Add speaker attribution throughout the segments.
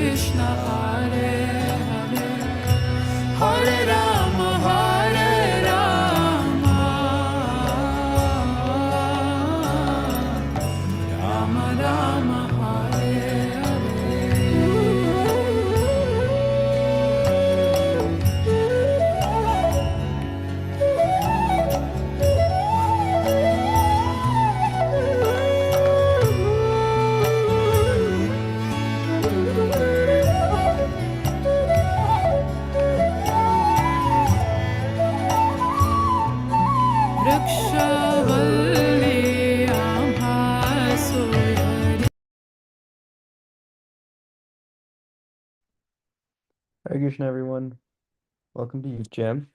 Speaker 1: Krishna, Hare Hare, Hare Rama, Rama Rama, Hare Vrikshavalli Ambhasuyari.
Speaker 2: Hare Krishna, everyone. Welcome to Youth Jam.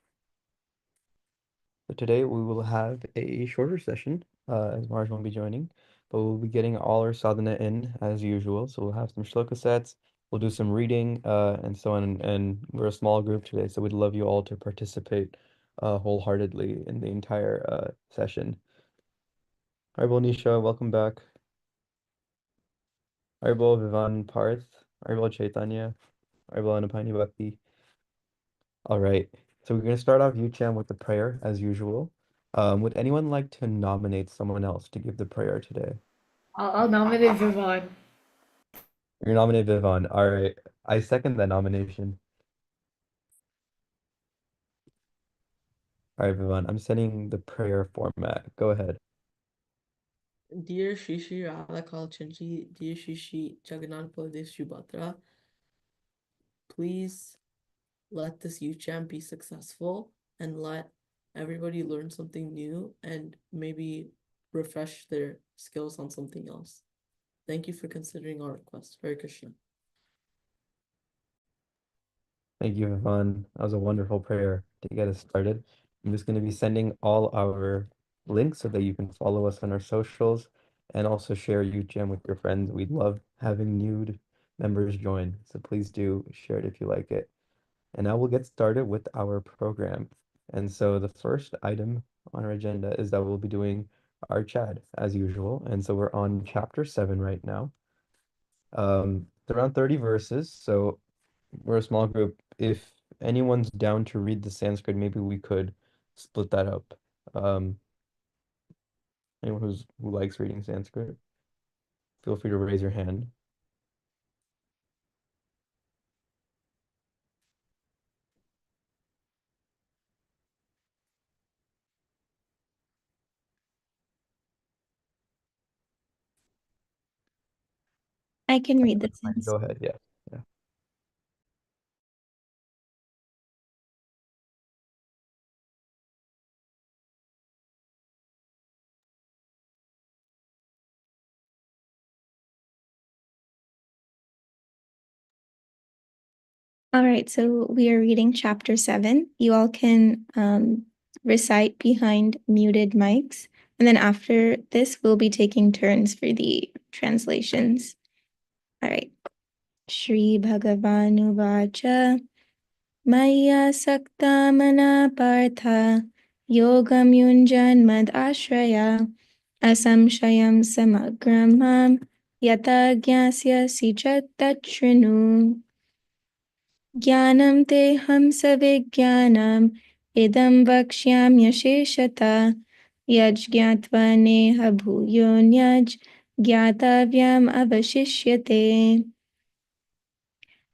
Speaker 2: So today we will have a shorter session, as Marj won't be joining, but we'll be getting all our sadhana in as usual. So we'll have some shloka sets, we'll do some reading, and so on. And we're a small group today, so we'd love you all to participate wholeheartedly in the entire session. Haribol Nisha, welcome back. Haribol Vivan Parth, Haribol Chaitanya, Haribol Anupani Bhakti. All right. So we're going to start off Yucham with the prayer as usual. Would anyone like to nominate someone else to give the prayer today?
Speaker 3: I'll nominate Vivon.
Speaker 2: You're nominated Vivan. All right. I second that nomination. All right, Vivan. I'm sending the prayer format. Go ahead.
Speaker 4: Dear Shri Shri Radha Kalchanji, dear Shri Shri Jagannath Baladev Subhadra, please let this youth jam be successful and let everybody learn something new and maybe refresh their skills on something else. Thank you for considering our request. Hare Krishna.
Speaker 2: Thank you, Vivan. That was a wonderful prayer to get us started. I'm just going to be sending all our links so that you can follow us on our socials and also share UGM with your friends. We'd love having new members join. So please do share it if you like it. And now we'll get started with our program. And so the first item on our agenda is that we'll be doing our Chad as usual. And so we're on chapter 7 right now. It's around 30 verses, so we're a small group. If anyone's down to read the Sanskrit, maybe we could split that up. Um, anyone who likes reading Sanskrit, feel free to raise your hand.
Speaker 5: I can read the sense.
Speaker 2: Go ahead, yeah.
Speaker 5: All right, so we are reading chapter 7. You all can recite behind muted mics. And then after this, we'll be taking turns for the translations. All right. Shri Bhagavanu Vacha Maya Sakta Mana Partha Yogam Yunjan Mad Ashraya Asamshayam Samagramam Yata Gyasya Sichat Tachrinu Jnanam teham savijnanam idam vakshyamyasheshata yajñatva neha bhuyonyaj jnatavyam avashishyate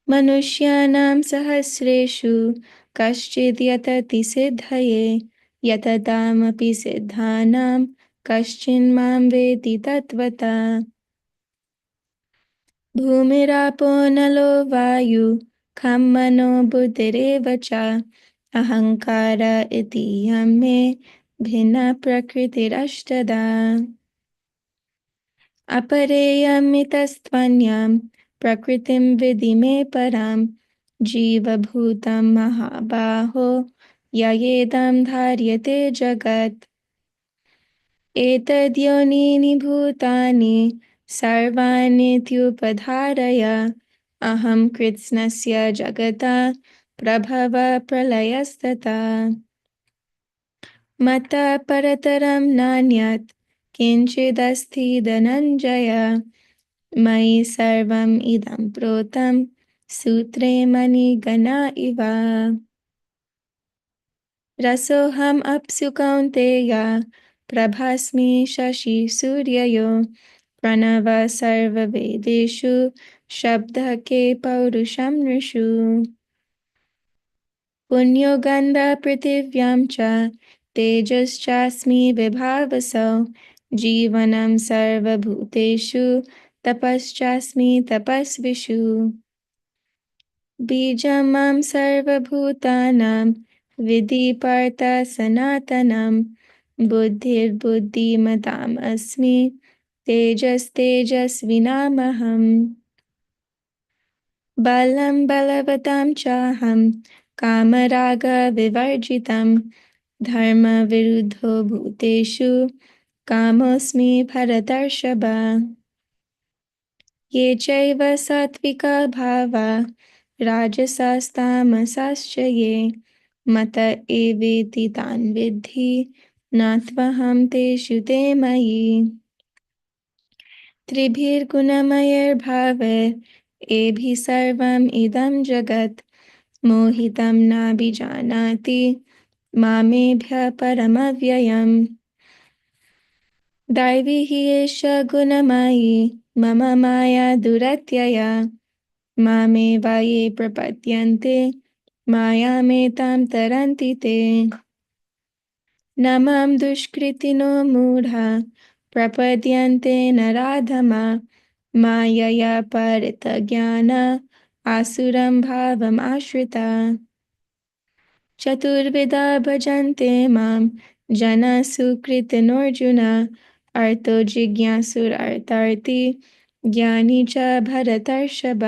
Speaker 5: manushyanam sahasreshu kaschid yatati siddhaye yatadamapi siddhanam kaschin mam vedi tatvata भूमिरापो नलो वायु खं मनो बुद्धिरेव च अहंकार इति यं मे भिन्ना प्रकृतिरष्टदा अपरेयमितस्त्वन्यां प्रकृतिं विधि मे परां जीवभूतं महाबाहो ययेदं धार्यते जगत् एतद्योनीनि भूतानि सर्वाण्यत्युपधारय अहं कृत्स्नस्य जगता प्रभव प्रलयस्तथा मत्तः परतरं नान्यत् किञ्चिदस्ति धनञ्जय मयि सर्वम् इदं प्रोतं सूत्रे मणिगणा इव रसोऽहम् अप्सु कौन्तेय प्रभास्मि शशि सूर्ययो प्रणव सर्ववेदेषु शब्दः के पौरुषं नृषु पुण्यो गन्धपृथिव्यां च तेजश्चास्मि विभावसौ जीवनं सर्वभूतेषु तपश्चास्मि तपस्विषु बीजं मां सर्वभूतानां विधि पार्थ सनातनं बुद्धिर्बुद्धिमताम् अस्मि तेजस्तेजस्विनामहम् बलं बलवतां चाहं कामरागविवर्जितं धर्मविरुद्धो भूतेषु कामोऽस्मि भरतर्षभ ये चैव सात्विका भावा राजसास्तामसाश्च ये मत एवेति तान् विद्धि नात्वहं तेषु ते मयि त्रिभिर्गुणमयैर्भावैर् एभिः सर्वम् इदं जगत् मोहितं नाभिजानाति मामेभ्यः परमव्ययम् दैवी हि एषा गुणमयी मम माया दुरत्यया मामेव ये प्रपद्यन्ते मायामेतां तरन्ति ते न मां दुष्कृतिनो मूढा प्रपद्यन्ते नराधमा मायया परितज्ञाना आसुरं भावमाश्रिता चतुर्विधा भजन्ते मां जना सुकृतिनोऽर्जुन अर्थो जिज्ञासुरर्थार्थी ज्ञानी च भरतर्षभ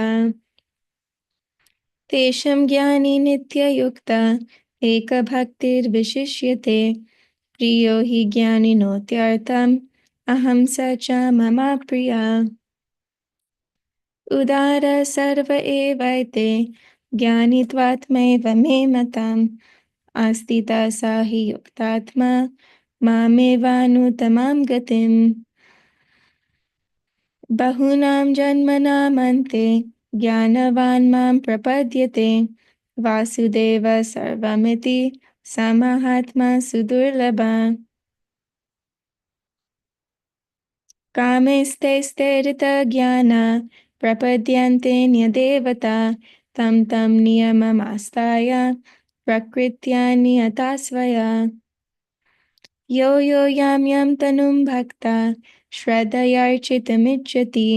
Speaker 5: तेषां ज्ञानी नित्ययुक्ता एकभक्तिर्विशिष्यते प्रियो हि ज्ञानिनोत्यर्थम् अहं स च मम प्रिया उदार सर्व एवैते ज्ञानित्वात्मैव मे मतम् आस्थिता सा हि युक्तात्मा मामेवानुत्तमां गतिम् बहूनां जन्मनामन्ते ज्ञानवान् मां प्रपद्यते वासुदेव सर्वमिति स महात्मा सुदुर्लभः कामैस्तैस्तैरितज्ञाना प्रपद्यन्ते न्यदेवता तं तं नियममास्ताय प्रकृत्या नियता स्वया यो यो यां यां तनुं भक्ता श्रद्धयार्चितुमिच्छति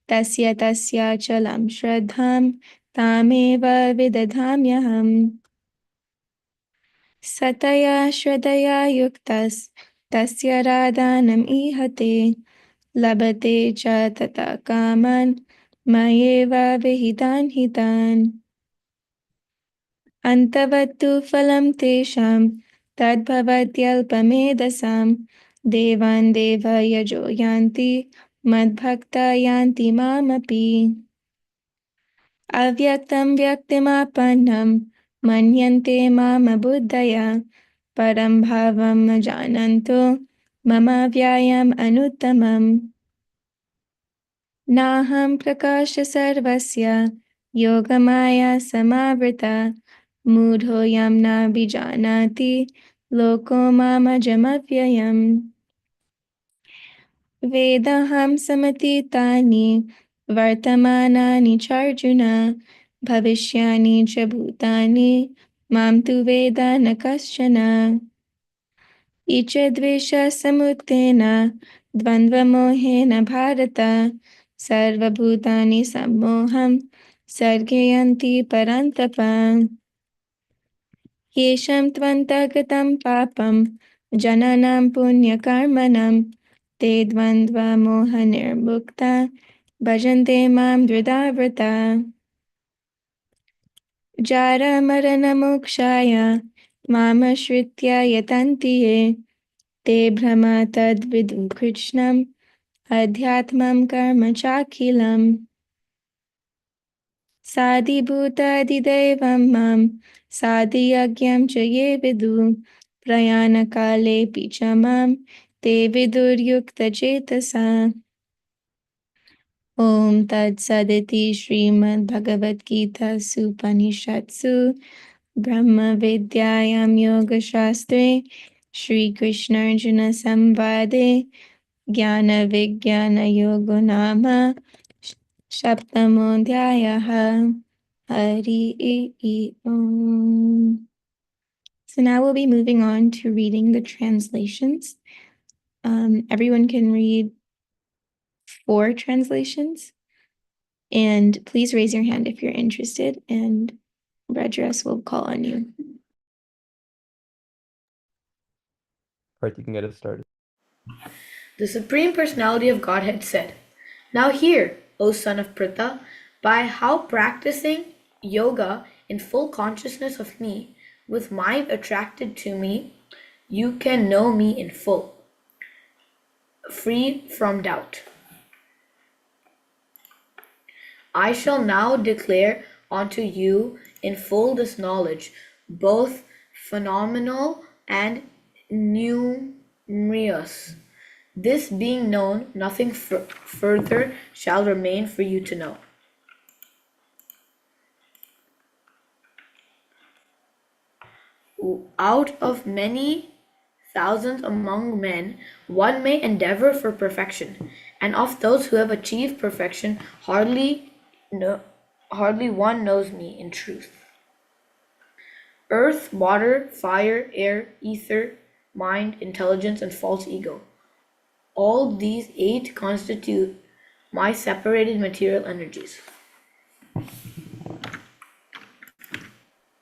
Speaker 5: तस्य तस्याचलं श्रद्धां तामेव विदधाम्यहम् सतया श्रद्धया युक्तस्तस्य राधानम् ईहते लभते च तथा कामान् मयैव विहितान् हितान् अन्तवत्तु फलं तेषां तद्भवत्यल्पमेधसां देवान् देवयजो यान्ति मद्भक्ता यान्ति मामपि अव्यक्तं व्यक्तिमापन्नं मन्यन्ते माम बुद्धया परं भावं न जानन्तो मम व्ययम् अनुत्तमम् नाहं प्रकाश सर्वस्य योगमाया समावृता मूढोऽयं नाभिजानाति लोको मामजमव्ययम् वेदाहं समतीतानि वर्तमानानि चार्जुन भविष्यानि च भूतानि मां तु वेद न कश्चन ईचद्वेषसमुत्थेन द्वन्द्वमोहेन भारत सर्वभूतानि सम्मोहं सर्गयन्ति परन्तप येषां त्वन्तगतं पापं जनानां पुण्यकर्मणं ते द्वन्द्वमोहनिर्मुक्ता भजन्ते मां द्विधावृता जारमरणमोक्षाय मामाश्रित्य यतन्ति ये ते भ्रम तद्विदु कृष्णम् अध्यात्मं कर्म चाखिलम् साधिभूतादिदैवं मां साधियज्ञं च ये विदु प्रयाणकालेऽपि च मां ते विदुर्युक्तचेतसा Om Tat Saditi Srimad Bhagavad Gita Supanishatsu Brahma Vidyayam Yoga Shastre Shri Krishna Arjuna Samvade Jnana Vijnana Yoga Nama Shaptamodhyayaha Hari Om. So now we'll be moving on to reading the translations. Everyone can read 4 translations. And please raise your hand if you're interested, and Redress will call on you.
Speaker 2: Parth, you can get us started.
Speaker 3: The Supreme Personality of Godhead said, "Now hear, O son of Pritha, by how practicing yoga in full consciousness of me, with mind attracted to me, you can know me in full, free from doubt. I shall now declare unto you in full this knowledge, both phenomenal and numerous. This being known, nothing further shall remain for you to know. Out of many thousands among men, one may endeavor for perfection, and of those who have achieved perfection, hardly one knows me in truth. Earth, water, fire, air, ether, mind, intelligence, and false ego. All these 8 constitute my separated material energies.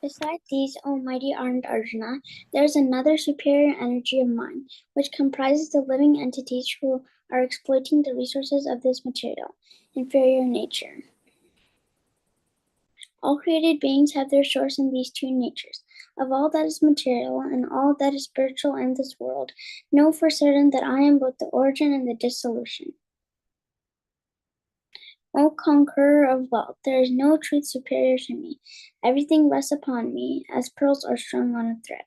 Speaker 6: Besides these, O mighty ardent Arjuna, there is another superior energy of mine, which comprises the living entities who are exploiting the resources of this material, inferior nature. All created beings have their source in these 2 natures. Of all that is material and all that is spiritual in this world, know for certain that I am both the origin and the dissolution. O conqueror of wealth, there is no truth superior to me. Everything rests upon me, as pearls are strung on a thread.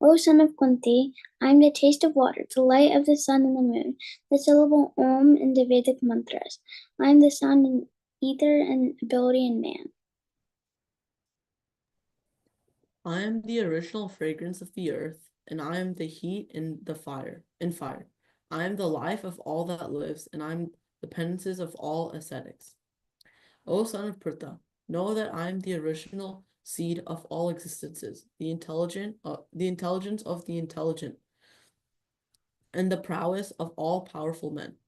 Speaker 6: O son of Kunti, I am the taste of water, the light of the sun and the moon, the syllable Om in the Vedic mantras. I am the sound in ether and ability in man.
Speaker 4: I am the original fragrance of the earth, and I am the heat in fire. I am the life of all that lives, and I am the penances of all ascetics. O son of Pritha, know that I am the original seed of all existences, the intelligence of the intelligent, and the prowess of all powerful men.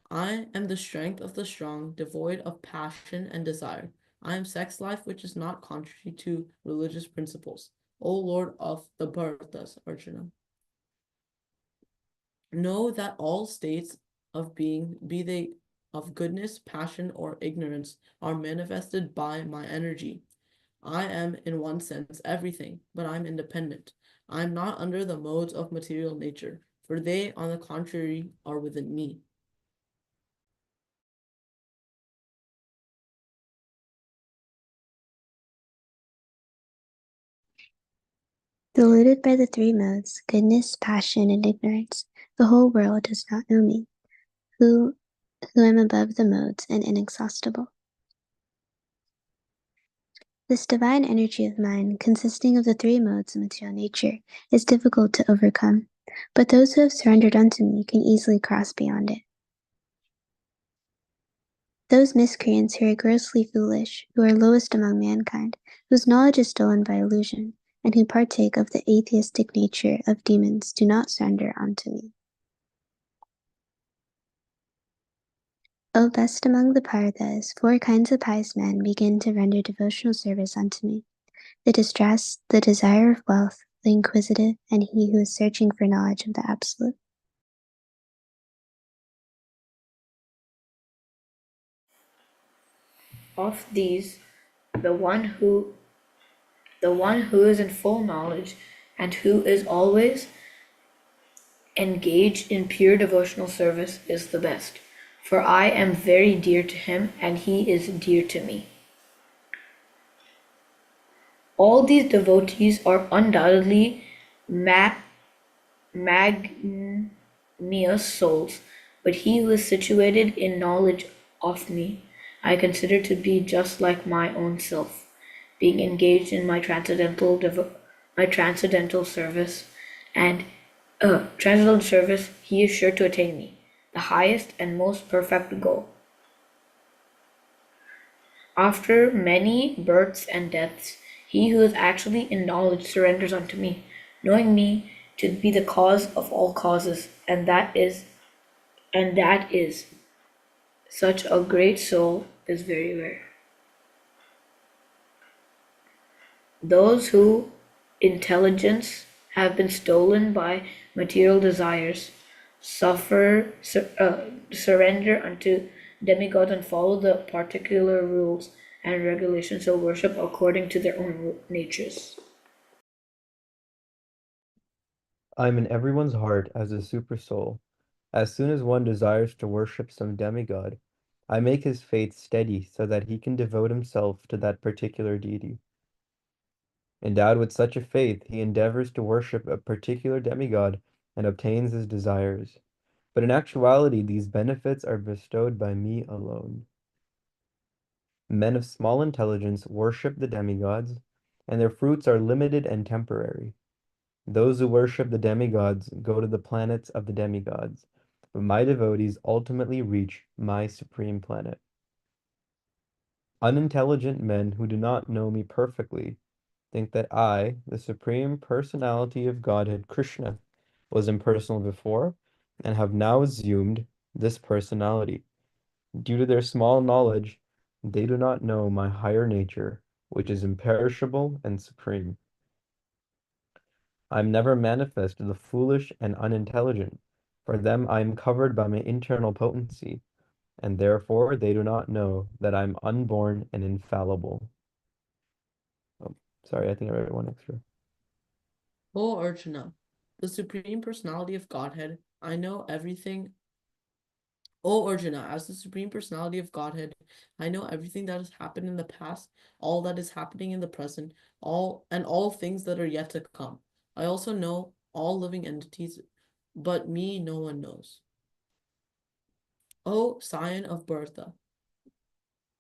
Speaker 4: I am the strength of the strong, devoid of passion and desire. I am sex life which is not contrary to religious principles. O Lord of the Bhartas, Arjuna. Know that all states of being, be they of goodness, passion, or ignorance, are manifested by my energy. I am, in one sense, everything, but I am independent. I am not under the modes of material nature, for they, on the contrary, are within me.
Speaker 7: Deluded by the 3 modes, goodness, passion, and ignorance, the whole world does not know me, who am above the modes and inexhaustible. This divine energy of mine, consisting of the 3 modes of material nature, is difficult to overcome, but those who have surrendered unto me can easily cross beyond it. Those miscreants who are grossly foolish, who are lowest among mankind, whose knowledge is stolen by illusion, and who partake of the atheistic nature of demons, do not surrender unto me. O best among the Parthas, 4 kinds of pious men begin to render devotional service unto me: the distressed, the desire of wealth, the inquisitive, and he who is searching for knowledge of the Absolute.
Speaker 3: Of these, the one who is in full knowledge and who is always engaged in pure devotional service is the best, for I am very dear to him and he is dear to me. All these devotees are undoubtedly magnanimous souls, but he who is situated in knowledge of me, I consider to be just like my own self, being engaged in my transcendental service, and transcendental service, he is sure to attain me, the highest and most perfect goal. After many births and deaths, he who is actually in knowledge surrenders unto me, knowing me to be the cause of all causes, and that is such a great soul is very rare. Those whose intelligence have been stolen by material desires surrender unto demigods and follow the particular rules and regulations of worship according to their own natures.
Speaker 2: I'm in everyone's heart as a super soul. As soon as one desires to worship some demigod, I make his faith steady so that he can devote himself to that particular deity. Endowed with such a faith, he endeavors to worship a particular demigod and obtains his desires. But in actuality, these benefits are bestowed by me alone. Men of small intelligence worship the demigods, and their fruits are limited and temporary. Those who worship the demigods go to the planets of the demigods, but my devotees ultimately reach my supreme planet. Unintelligent men who do not know me perfectly think that I, the Supreme Personality of Godhead Krishna, was impersonal before and have now assumed this personality. Due to their small knowledge, they do not know my higher nature, which is imperishable and supreme. I am never manifest to the foolish and unintelligent. For them I am covered by my internal potency, and therefore they do not know that I am unborn and infallible. Oh, sorry, I think I read one extra.
Speaker 4: O Arjuna, the Supreme Personality of Godhead, I know everything. O Arjuna, as the Supreme Personality of Godhead, I know everything that has happened in the past, all that is happening in the present, all things that are yet to come. I also know all living entities, but me no one knows. O Scion of Bertha,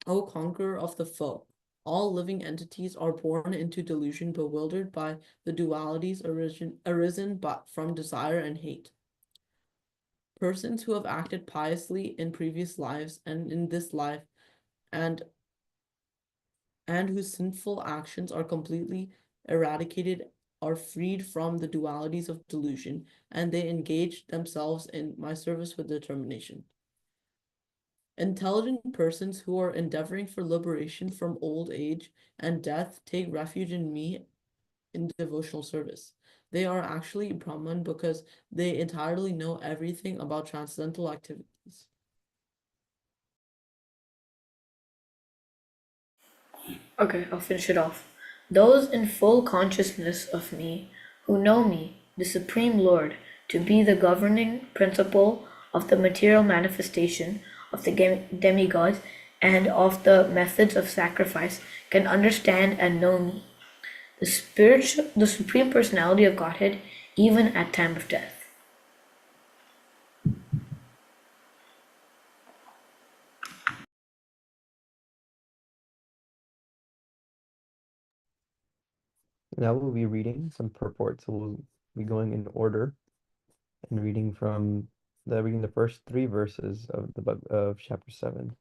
Speaker 4: O conqueror of the foe, all living entities are born into delusion, bewildered by the dualities arisen from desire and hate. Persons who have acted piously in previous lives and in this life and whose sinful actions are completely eradicated are freed from the dualities of delusion, and they engage themselves in my service with determination. Intelligent persons who are endeavoring for liberation from old age and death take refuge in me in devotional service. They are actually Brahman because they entirely know everything about transcendental activities.
Speaker 3: Okay, I'll finish it off. Those in full consciousness of me, who know me, the Supreme Lord, to be the governing principle of the material manifestation of the demigods and of the methods of sacrifice, can understand and know me, the Supreme Personality of Godhead, even at time of death.
Speaker 2: Now we'll be reading some purports. So we'll be going in order and reading the first 3 verses of the book of chapter 7.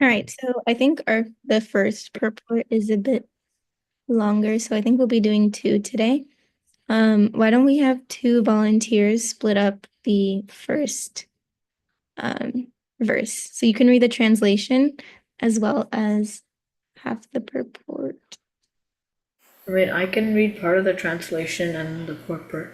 Speaker 5: All right, so I think the first purport is a bit longer, so I think we'll be doing 2 today. Why don't we have 2 volunteers split up the first verse? So you can read the translation as well as have the purport.
Speaker 3: Wait, I can read part of the translation and the purport.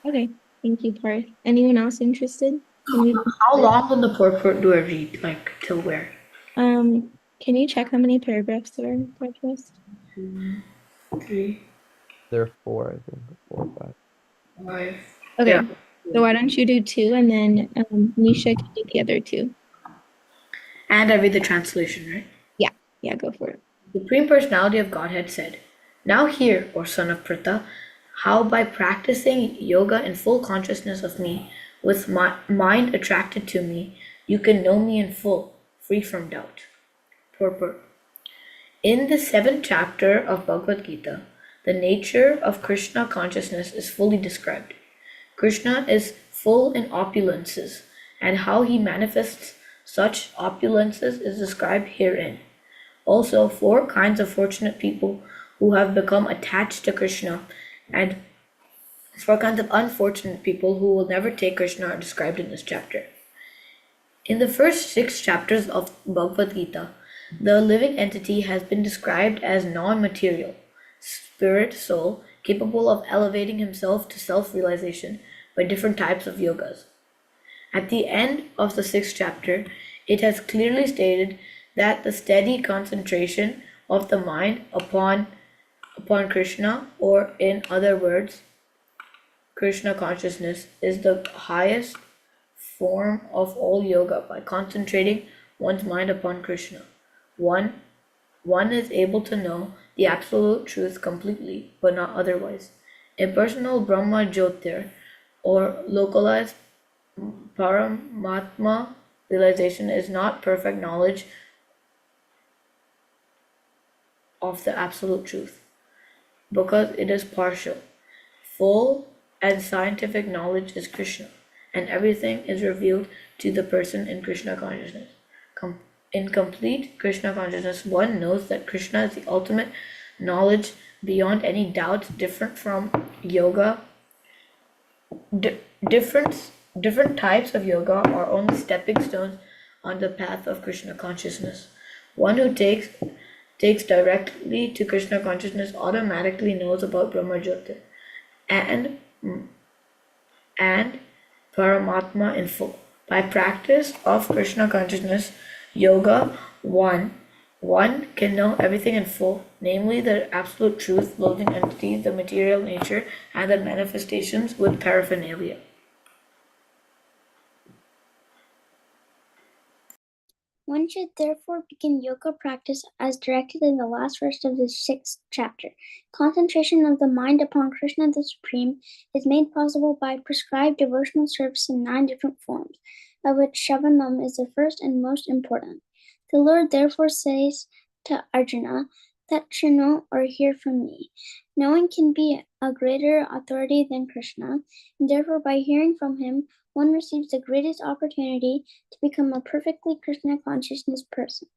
Speaker 5: Okay, thank you, Parth. Anyone else interested? Can we?
Speaker 3: How long in the purport do I read? Like, till where?
Speaker 5: Can you check how many paragraphs there are in the podcast?
Speaker 3: 2, 3,
Speaker 2: There are 4, I think, 4 or 5.
Speaker 3: 5.
Speaker 5: Okay,
Speaker 3: Yeah.
Speaker 5: so why don't you do 2 and then Nisha can do the other 2.
Speaker 3: And I read the translation, right?
Speaker 5: Yeah, go for it.
Speaker 3: The Supreme Personality of Godhead said, Now hear, O son of Pritha, how by practicing yoga in full consciousness of me, with my mind attracted to me, you can know me in full, free from doubt. Purport. In the 7th chapter of Bhagavad Gita, the nature of Krishna consciousness is fully described. Krishna is full in opulences, and how he manifests such opulences is described herein. Also, 4 kinds of fortunate people who have become attached to Krishna, and 4 kinds of unfortunate people who will never take Krishna are described in this chapter. In the first 6 chapters of Bhagavad Gita, the living entity has been described as non-material, spirit, soul, capable of elevating himself to self-realization by different types of yogas. At the end of the 6th chapter, it has clearly stated that the steady concentration of the mind upon Krishna, or in other words, Krishna consciousness, is the highest form of all yoga. By concentrating one's mind upon Krishna, one is able to know the absolute truth completely, but not otherwise. Impersonal Brahma Jyotir, or localized Paramatma realization, is not perfect knowledge of the absolute truth, because it is partial. Full and scientific knowledge is Krishna, and everything is revealed to the person in Krishna consciousness. In complete Krishna consciousness, one knows that Krishna is the ultimate knowledge beyond any doubt, different from yoga. Different types of yoga are only stepping stones on the path of Krishna consciousness. One who takes directly to Krishna consciousness automatically knows about Brahma Jyotir and Paramatma in full. By practice of Krishna consciousness yoga, one can know everything in full, namely the absolute truth, living entities, the material nature, and the manifestations with paraphernalia.
Speaker 6: One should therefore begin yoga practice as directed in the last verse of the 6th chapter. Concentration of the mind upon Krishna the Supreme is made possible by prescribed devotional service in 9 different forms, of which Shravanam is the first and most important. The Lord therefore says to Arjuna, that Shanu, or hear from me. No one can be a greater authority than Krishna, and therefore by hearing from him, one receives the greatest opportunity to become a perfectly Krishna consciousness person.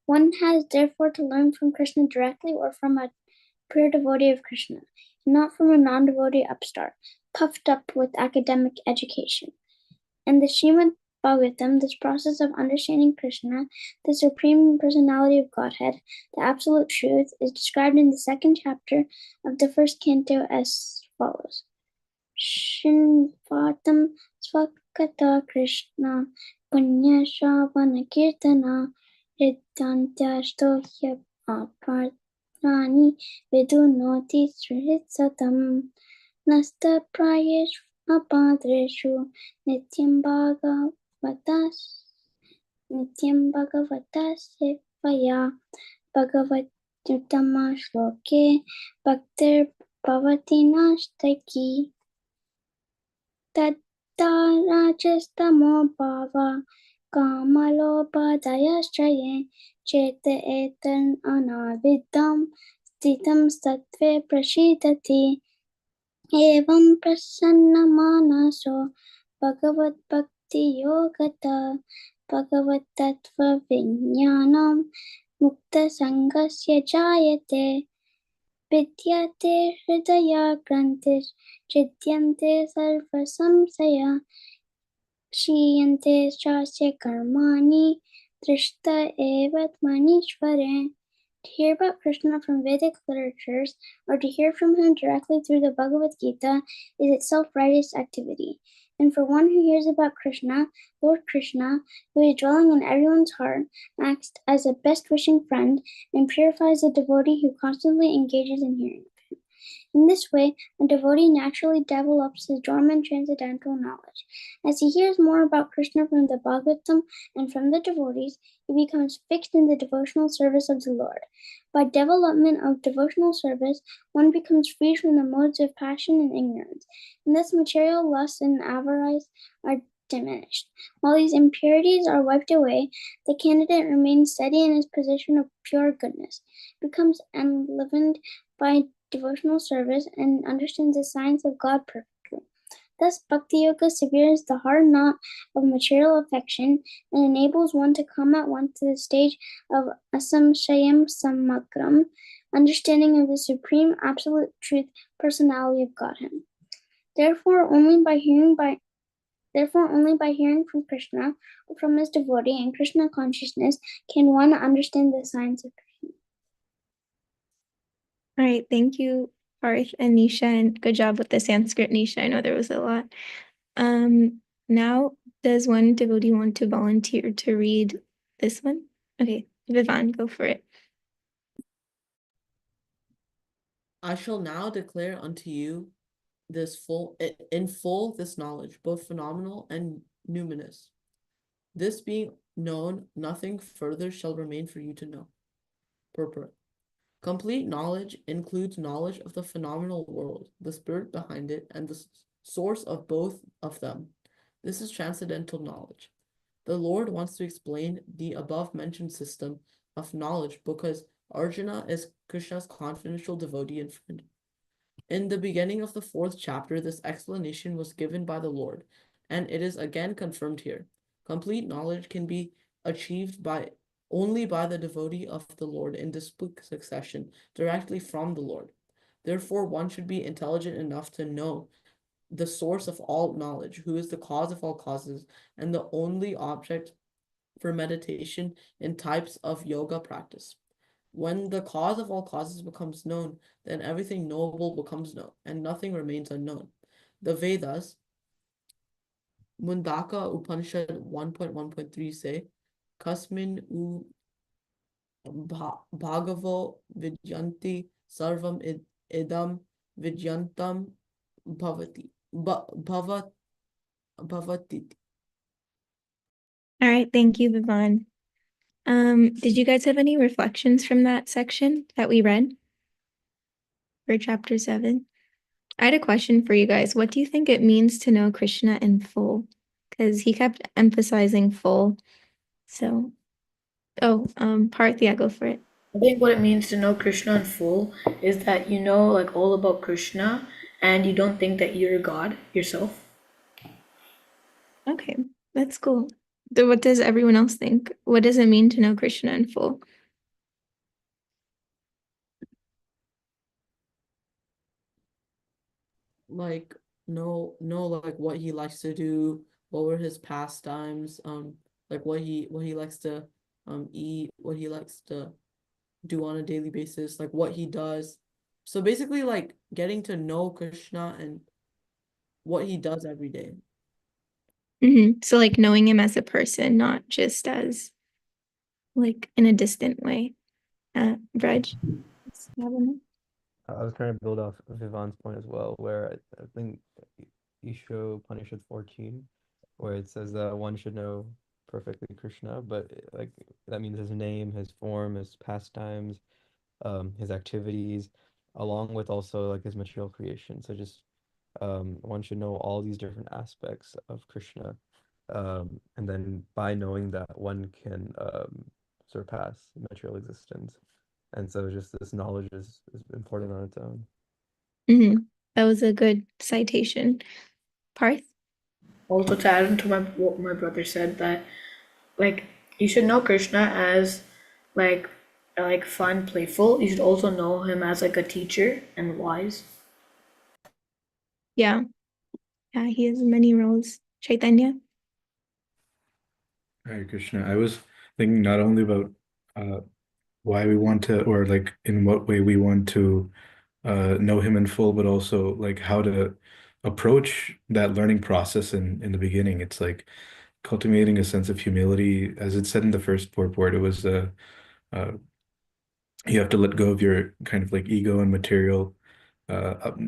Speaker 6: One has therefore to learn from Krishna directly or from a pure devotee of Krishna, and not from a non-devotee upstart, puffed up with academic education. In the Srimad Bhagavatam, this process of understanding Krishna, the Supreme Personality of Godhead, the Absolute Truth, is described in the 2nd chapter of the 1st canto as follows. Shinvatam Swakata Krishna Punya Shravana Kirtana Riddhantya Stohya Aparani Vidunoti Srisatam Nasta Prayesh Apadreshu Nityam Bhagavata Sevaya Bhagavatyutama Shloke Bhaktir Bhavati Nashtaki Tatta Rajastamo Bhava Kamalopadayaschaye Cheta Etan Anavidam Stitam Sattve Prashidati Evam Prasanna Manaso Bhagavat Bhakti Yogata Bhagavat Tattva Vijnanam Mukta Sangasya Jayate Vidyate Hridaya Grantis Chidyante Sarva Samsaya Kshiyante Shasya Karmani Drishta Evat Manishvare. To hear about Krishna from Vedic literatures or to hear from him directly through the Bhagavad Gita is itself righteous activity. And for one who hears about Krishna, Lord Krishna, who is dwelling in everyone's heart, acts as a best wishing friend and purifies the devotee who constantly engages in hearing of him. In this way, a devotee naturally develops his dormant transcendental knowledge. As he hears more about Krishna from the Bhagavatam and from the devotees, he becomes fixed in the devotional service of the Lord. By development of devotional service, one becomes free from the modes of passion and ignorance, and thus material lust and avarice are diminished. While these impurities are wiped away, the candidate remains steady in his position of pure goodness, becomes enlivened by devotional service, and understands the science of God perfectly. Thus, Bhakti Yoga severs the hard knot of material affection and enables one to come at once to the stage of asamshayam samagram, understanding of the supreme absolute truth, personality of Godhead. Therefore, only by hearing from Krishna or from his devotee and Krishna consciousness can one understand the science of Krishna.
Speaker 5: All right, thank you, Parth and Nisha, and good job with the Sanskrit, Nisha. I know there was a lot. Now, does one devotee want to volunteer to read this one? Okay, Vivan, go for it.
Speaker 4: I shall now declare unto you in full this knowledge, both phenomenal and numinous. This being known, nothing further shall remain for you to know. Purport. Complete knowledge includes knowledge of the phenomenal world, the spirit behind it, and the source of both of them. This is transcendental knowledge. The Lord wants to explain the above-mentioned system of knowledge because Arjuna is Krishna's confidential devotee and friend. In the beginning of the 4th chapter, this explanation was given by the Lord, and it is again confirmed here. Complete knowledge can be achieved only by the devotee of the Lord in distinct succession, directly from the Lord. Therefore, one should be intelligent enough to know the source of all knowledge, who is the cause of all causes, and the only object for meditation in types of yoga practice. When the cause of all causes becomes known, then everything knowable becomes known, and nothing remains unknown. The Vedas, Mundaka Upanishad 1.1.3 say, Kasmin u bhagavo vidyanti sarvam idam vidyantam bhavati. Bhavati.
Speaker 5: All right, thank you, Vivan. Did you guys have any reflections from that section that we read for chapter 7? I had a question for you guys. What do you think it means to know Krishna in full? Because he kept emphasizing full. So, Parth, yeah, go for it.
Speaker 3: I think what it means to know Krishna in full is that you know like all about Krishna and you don't think that you're God yourself.
Speaker 5: Okay, that's cool. So what does everyone else think? What does it mean to know Krishna in full?
Speaker 4: Like know like what he likes to do, what were his pastimes, like what he likes to eat, what he likes to do on a daily basis, like what he does. So basically like getting to know Krishna and what he does every day.
Speaker 5: So like knowing him as a person, not just as like in a distant way. Reg?
Speaker 2: I was trying to build off Vivan's point as well, where I think Isho Upanishad 14, where it says that one should know perfectly Krishna, but like that means his name, his form, his pastimes, his activities, along with also like his material creation. So just one should know all these different aspects of Krishna, and then by knowing that one can surpass material existence. And so just this knowledge is important on its own.
Speaker 5: That was a good citation. Parth?
Speaker 3: Also to add into what my brother said that like you should know Krishna as like fun, playful. You should also know him as like a teacher and wise.
Speaker 5: Yeah. Yeah, he has many roles. Chaitanya?
Speaker 8: Hare Krishna. I was thinking not only about why we want to, or like in what way we want to know him in full, but also like how to approach that learning process in the beginning. It's like cultivating a sense of humility, as it said in the first purport. It was uh, you have to let go of your kind of like ego and material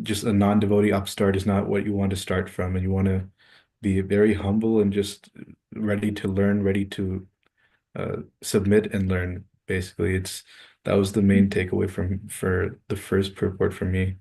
Speaker 8: just a non-devotee upstart is not what you want to start from, and you want to be very humble and just ready to learn, ready to submit and learn. Basically, that was the main takeaway for the first purport for me.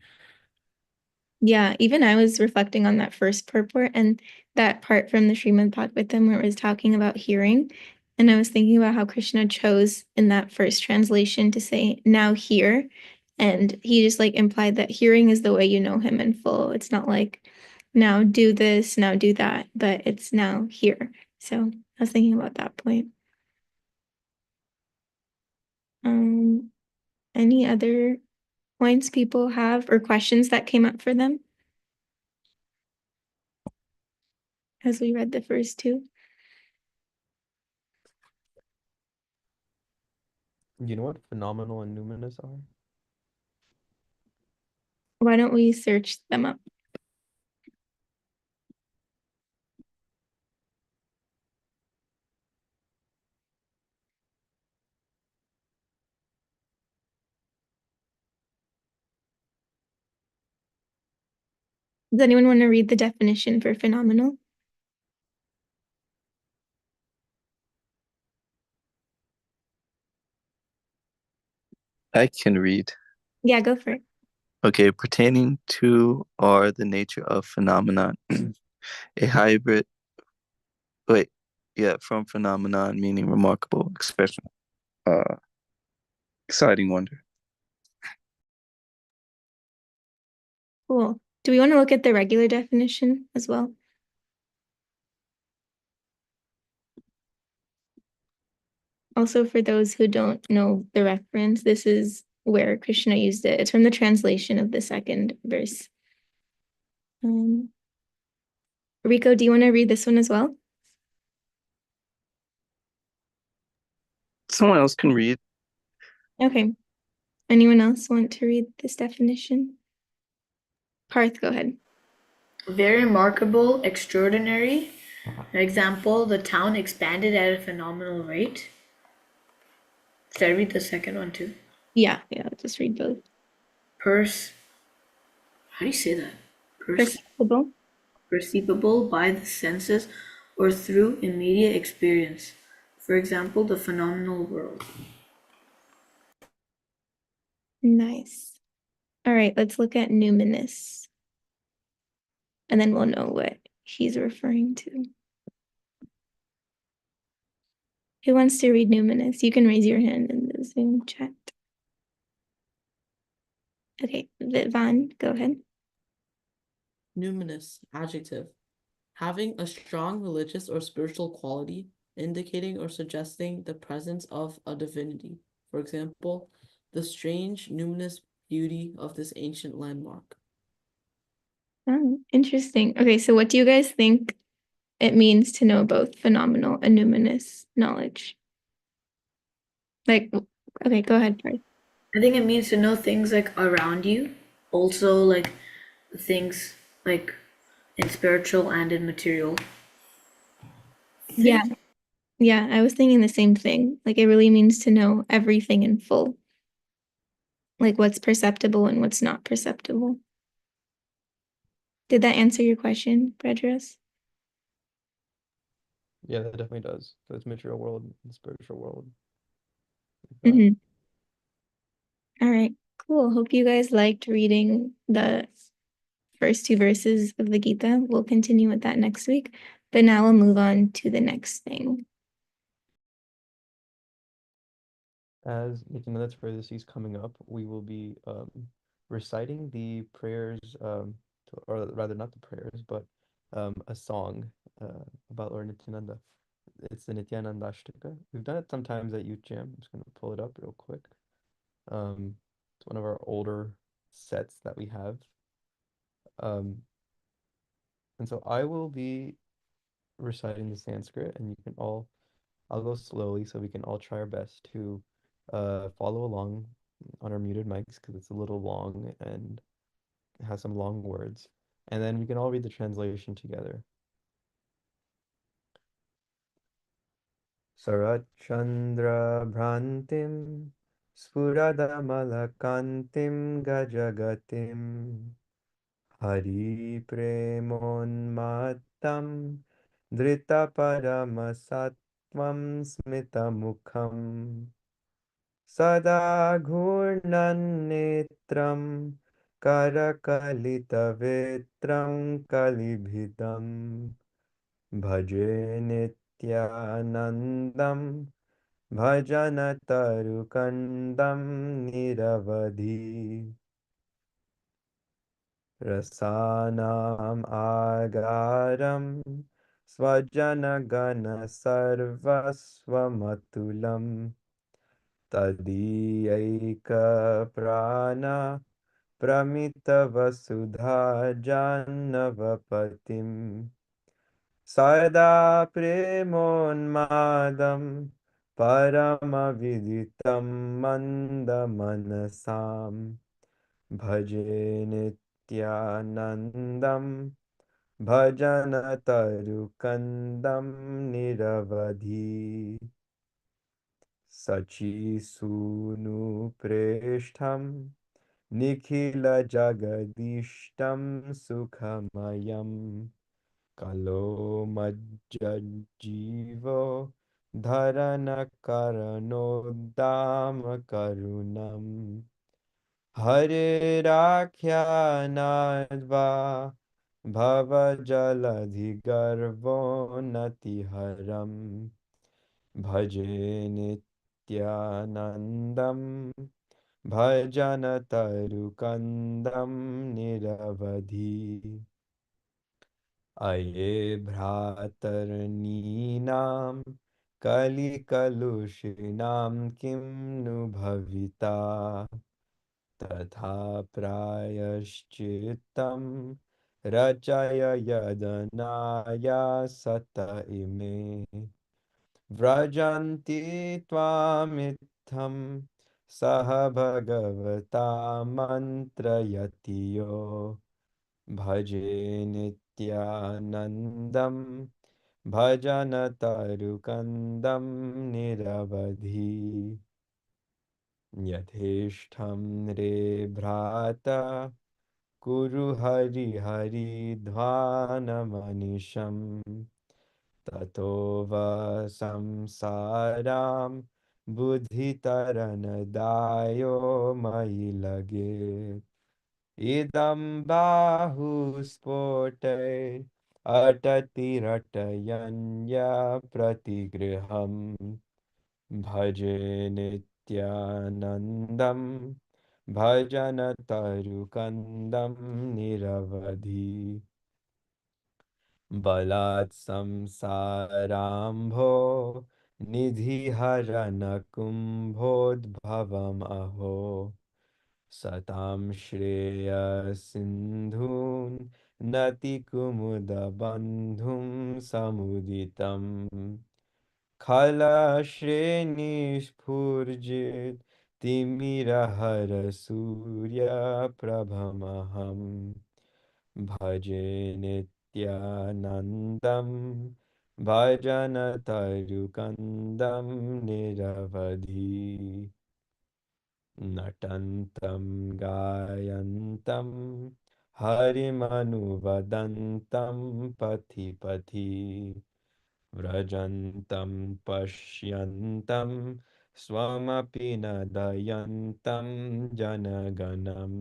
Speaker 5: Yeah, even I was reflecting on that first purport and that part from the Srimad Bhagavatam where it was talking about hearing. And I was thinking about how Krishna chose in that first translation to say, now hear. And he just like implied that hearing is the way you know him in full. It's not like now do this, now do that, but it's now here. So I was thinking about that point. Any other points people have or questions that came up for them as we read the first two?
Speaker 2: You know what phenomenal and numinous are?
Speaker 5: Why don't we search them up? Does anyone want to read the definition for phenomenal?
Speaker 9: I can read.
Speaker 5: Yeah, go for it.
Speaker 9: Okay, pertaining to or the nature of phenomenon, a hybrid, wait, yeah, from phenomenon meaning remarkable expression, uh, exciting wonder.
Speaker 5: Cool. Do we want to look at the regular definition as well? Also, for those who don't know the reference, this is where Krishna used it. It's from the translation of the second verse. Rico, do you want to read this one as well?
Speaker 9: Someone else can read.
Speaker 5: Okay. Anyone else want to read this definition? Parth, go ahead.
Speaker 3: Very remarkable, extraordinary. For example, the town expanded at a phenomenal rate. Should I read the second one too?
Speaker 5: Yeah, I'll just read both.
Speaker 3: How do you say that?
Speaker 5: Perceptible.
Speaker 3: Perceivable by the senses or through immediate experience. For example, the phenomenal world.
Speaker 5: Nice. All right, let's look at numinous. And then we'll know what he's referring to. Who wants to read numinous? You can raise your hand in the Zoom chat. Okay, Vitvan, go ahead.
Speaker 4: Numinous, adjective. Having a strong religious or spiritual quality, indicating or suggesting the presence of a divinity. For example, the strange numinous beauty of this ancient landmark.
Speaker 5: Oh, interesting. Okay, so what do you guys think it means to know both phenomenal and numinous knowledge? Like, okay, go ahead, Parth.
Speaker 3: I think it means to know things like around you, also like things like in spiritual and in material.
Speaker 5: Yeah. Yeah, I was thinking the same thing. Like, it really means to know everything in full. Like, what's perceptible and what's not perceptible. Did that answer your question, Bredros?
Speaker 2: Yeah, that definitely does. So it's material world and spiritual world.
Speaker 5: Mm-hmm. All right, cool. Hope you guys liked reading the first two verses of the Gita. We'll continue with that next week. But now we'll move on to the next thing.
Speaker 2: As Nityananda's Pradesh is coming up, we will be reciting the prayers, or rather not the prayers, but a song about Lord Nityananda. It's the Nityananda Ashtaka. We've done it sometimes at Youth Jam. I'm just going to pull it up real quick. It's one of our older sets that we have. And so I will be reciting the Sanskrit, and you can all, I'll go slowly so we can all try our best to follow along on our muted mics because it's a little long and has some long words. And then we can all read the translation together. Sarat Chandra Bhrantim स्फुरदमलकान्तिं गजगतिं हरिप्रेमोन्मत्तं धृतपरमसत्त्वं स्मितमुखम् सदा घूर्णन्नेत्रं करकलितवेत्रं कलिभिदम् भजे नित्यानन्दं भजनतरुकन्दं निरवधि रसानाम् आगारं स्वजनगणसर्वस्वमतुलं तदीयैकप्राण प्रमितवसुधा जाह्नवपतिम् सदा प्रेमोन्मादं परमविदितं मन्दमनसां भजे नित्यानन्दं भजनतरुकन्दं निरवधि सचीसूनुप्रेष्ठं निखिलजगदीष्टं सुखमयम् कलो मज्जज्जीवो धरणकरनोद्दामकरुणम् हरेराख्यानाद्वा भवजलधिगर्वोन्नतिहरम् भजे नित्यानन्दं भजनतरुकन्दं निरवधि अये भ्रातर्नीनां कलिकलुषिणां किं नु भविता तथा प्रायश्चित्तं रचय यदनायासत इमे व्रजन्ति त्वामित्थं सह भगवता मन्त्रयति यो भजे नित्यानन्दं भजनतरुकन्दं निरवधि यथेष्टं रे भ्राता कुरु हरिहरिध्वानमनिशम् ततो संसारां बुद्धितरणदायो मयि लगे इदं बाहुस्फोटै अटतिरटयन्या प्रतिगृहम् भजे नित्यानन्दं भजनतरुकन्दं निरवधि बलात् संसाराम्भो निधिहरणकुम्भोद्भवमहो सतां श्रेयसिन्धून् नतिकुमुदबन्धुं समुदितम् खलश्रेणिस्फुर्जित् तिमिरहरसूर्यप्रभमहं भजे नित्यानन्दं भजनतरुकन्दं निरवधि नटन्तं गायन्तं हरिमनुवदन्तं पथि पथि व्रजन्तं पश्यन्तं स्वमपि न दयन्तं जनगणम्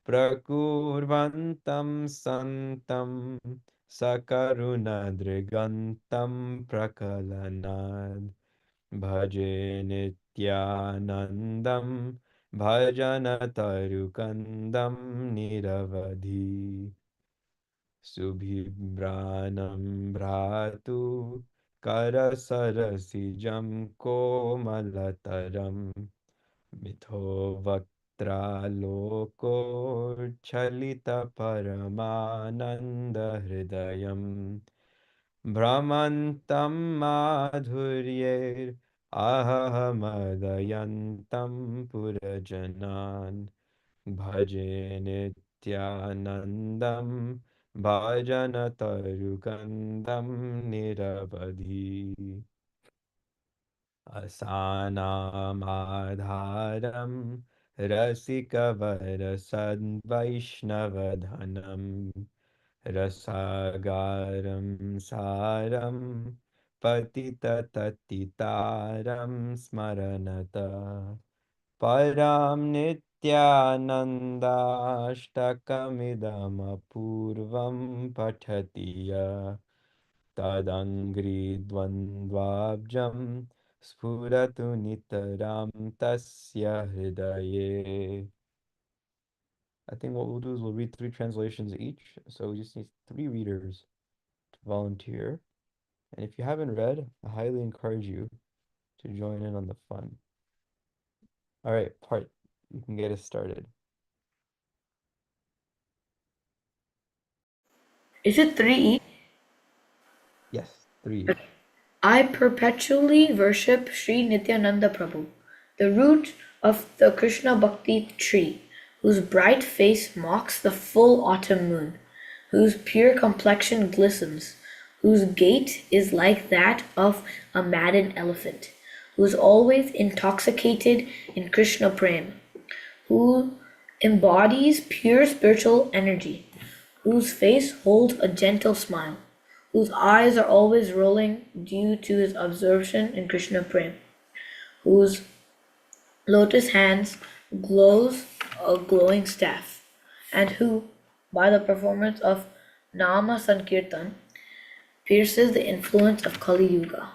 Speaker 2: प्रकुर्वन्तं सन्तं सकरुणदृगन्तं प्रकलनात् भजे नित्यानन्दं भजनतरुकन्दं निरवधि सुबिभ्राणं भ्रातु करसरसिजं कोमलतरं मिथो वक्त्रालोकोच्छलितपरमानन्दहृदयम् भ्रमन्तं माधुर्यैरहमदयन्तं पुरजनान् भजे नित्यानन्दं भजनतरुकन्दं निरवधि असानामाधारं रसिकवरसद्वैष्णवधनं रसागारं सारं पतितततितारं स्मरनत परां नित्यानन्दाष्टकमिदमपूर्वं पठति य तदङ्घ्रिद्वन्द्वाब्जं स्फुरतु नितरां तस्य हृदये. I think what we'll do is we'll read 3 translations each, so we just need 3 readers to volunteer. And if you haven't read, I highly encourage you to join in on the fun. All right, Part, you can get us started.
Speaker 3: Is it three each?
Speaker 2: Yes, 3 each.
Speaker 3: I perpetually worship Sri Nityananda Prabhu, the root of the Krishna Bhakti tree, whose bright face mocks the full autumn moon, whose pure complexion glistens, whose gait is like that of a maddened elephant, who is always intoxicated in Krishna Prem, who embodies pure spiritual energy, whose face holds a gentle smile, whose eyes are always rolling due to his absorption in Krishna Prem, whose lotus hands glows a glowing staff, and who, by the performance of Nama Sankirtan, pierces the influence of Kali Yuga.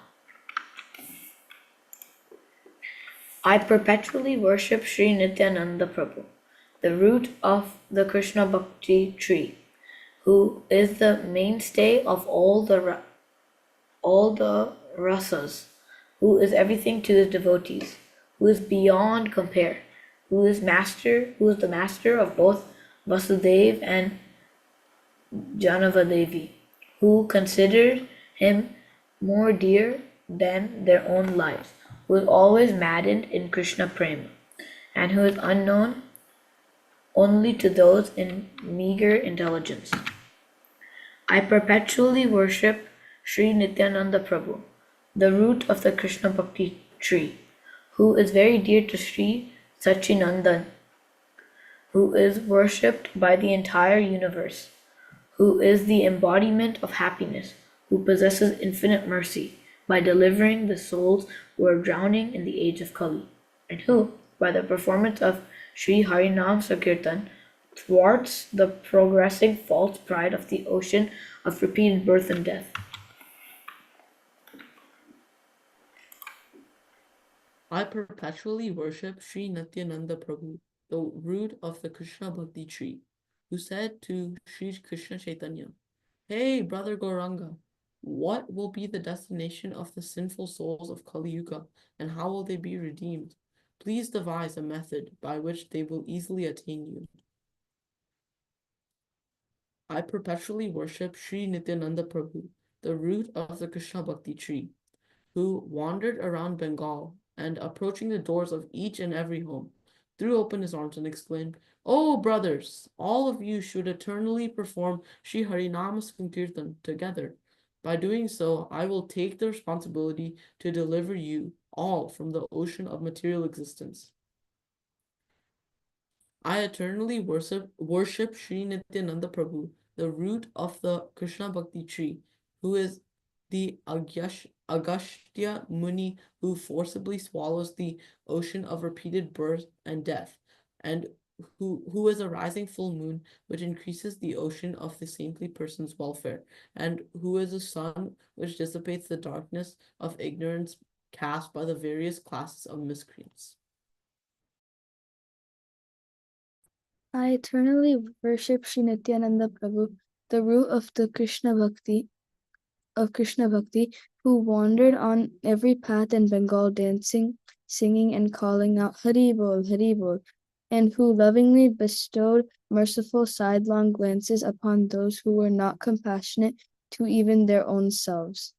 Speaker 3: I perpetually worship Sri Nityananda Prabhu, the root of the Krishna Bhakti tree, who is the mainstay of all the rasas, who is everything to his devotees, who is beyond compare, who is the master of both Vasudev and Janavadevi, who considered him more dear than their own lives, who is always maddened in Krishna Prema, and who is unknown only to those in meager intelligence. I perpetually worship Sri Nityananda Prabhu, the root of the Krishna Bhakti tree, who is very dear to Sri Sachinandan, who is worshipped by the entire universe, who is the embodiment of happiness, who possesses infinite mercy by delivering the souls who are drowning in the age of Kali, and who, by the performance of Sri Harinam Sankirtan, thwarts the progressing false pride of the ocean of repeated birth and death.
Speaker 4: I perpetually worship Sri Nityananda Prabhu, the root of the Krishna Bhakti tree, who said to Sri Krishna Chaitanya, "Hey, brother Gauranga, what will be the destination of the sinful souls of Kali Yuga, and how will they be redeemed? Please devise a method by which they will easily attain you." I perpetually worship Sri Nityananda Prabhu, the root of the Krishna Bhakti tree, who wandered around Bengal and, approaching the doors of each and every home, threw open his arms and exclaimed, "Oh, brothers, all of you should eternally perform Sri Harinama Sankirtan together. By doing so, I will take the responsibility to deliver you all from the ocean of material existence." I eternally worship Sri Nityananda Prabhu, the root of the Krishna Bhakti tree, who is the Agastya Muni who forcibly swallows the ocean of repeated birth and death, and who is a rising full moon which increases the ocean of the saintly person's welfare, and who is a sun which dissipates the darkness of ignorance cast by the various classes of miscreants.
Speaker 6: I eternally worship Sri Nityananda Prabhu, the root of the Krishna Bhakti, who wandered on every path in Bengal dancing, singing and calling out Hari Bol, and who lovingly bestowed merciful sidelong glances upon those who were not compassionate to even their own selves.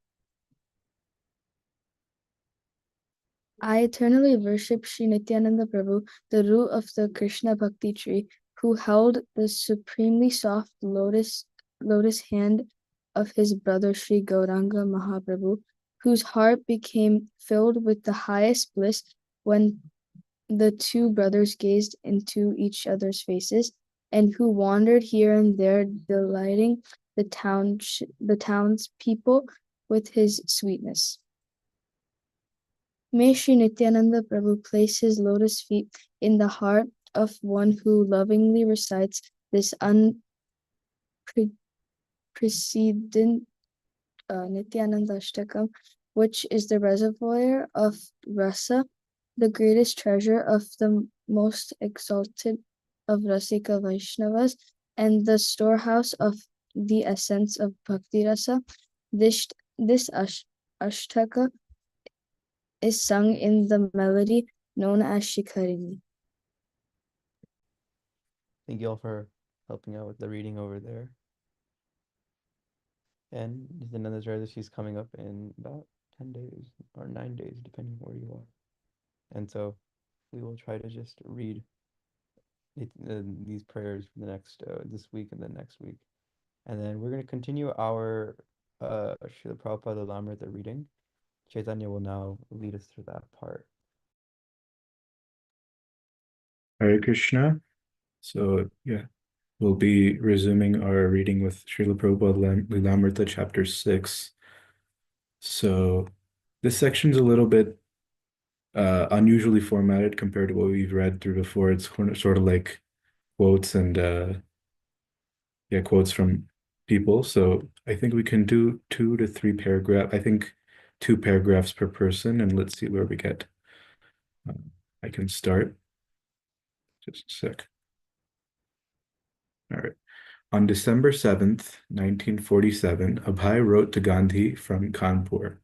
Speaker 6: I eternally worship Sri Nityananda Prabhu, the root of the Krishna Bhakti tree, who held the supremely soft lotus hand of his brother Sri Gauranga Mahaprabhu,
Speaker 10: whose heart became filled with the highest bliss when the two brothers gazed into each other's faces, and who wandered here and there, delighting the townspeople with his sweetness. May Sri Nityananda Prabhu place his lotus feet in the heart of one who lovingly recites this unprecedented Nityananda Ashtakam, which is the reservoir of rasa, the greatest treasure of the most exalted of Rasika Vaishnavas, and the storehouse of the essence of Bhakti Rasa. This Ashtaka is sung in the melody known as Shikharini.
Speaker 2: Thank you all for helping out with the reading over there. And Nityananda's she's coming up in about 10 days or 9 days, depending where you are. And so we will try to just read these prayers for the next this week and then next week. And then we're going to continue our Srila Prabhupada Lamrita reading. Chaitanya will now lead us through that part.
Speaker 8: Hare Krishna. So yeah, we'll be resuming our reading with Srila Prabhupada Lilamrita chapter 6. So this section's a little bit unusually formatted compared to what we've read through before. It's sort of like quotes and quotes from people. So I think we can do 2 to 3 paragraphs. I think 2 paragraphs per person, and let's see where we get. I can start. Just a sec. All right. On December 7th, 1947, Abhay wrote to Gandhi from Kanpur.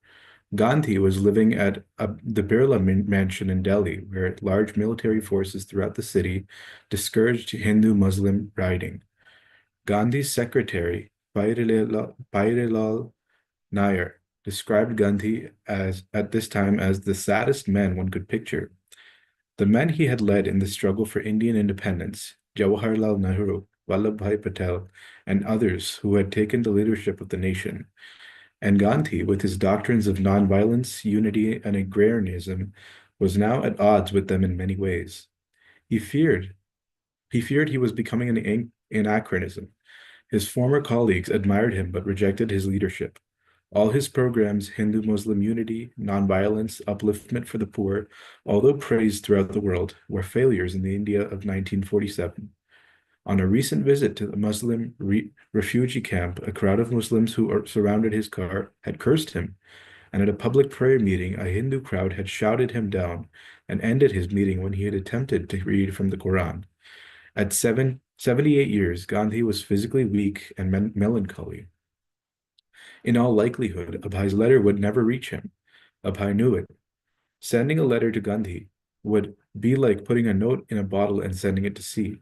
Speaker 8: Gandhi was living at the Birla mansion in Delhi, where large military forces throughout the city discouraged Hindu-Muslim rioting. Gandhi's secretary, Pairilal Nair, described Gandhi at this time as the saddest man one could picture. The men he had led in the struggle for Indian independence, Jawaharlal Nehru, Vallabhbhai Patel, and others who had taken the leadership of the nation. And Gandhi, with his doctrines of nonviolence, unity, and agrarianism, was now at odds with them in many ways. He feared he was becoming an anachronism. His former colleagues admired him but rejected his leadership. All his programs, Hindu-Muslim unity, nonviolence, upliftment for the poor, although praised throughout the world, were failures in the India of 1947. On a recent visit to the Muslim refugee camp, a crowd of Muslims who surrounded his car had cursed him, and at a public prayer meeting, a Hindu crowd had shouted him down and ended his meeting when he had attempted to read from the Quran. At 78 years, Gandhi was physically weak and melancholy. In all likelihood, Abhai's letter would never reach him. Abhai knew it. Sending a letter to Gandhi would be like putting a note in a bottle and sending it to sea.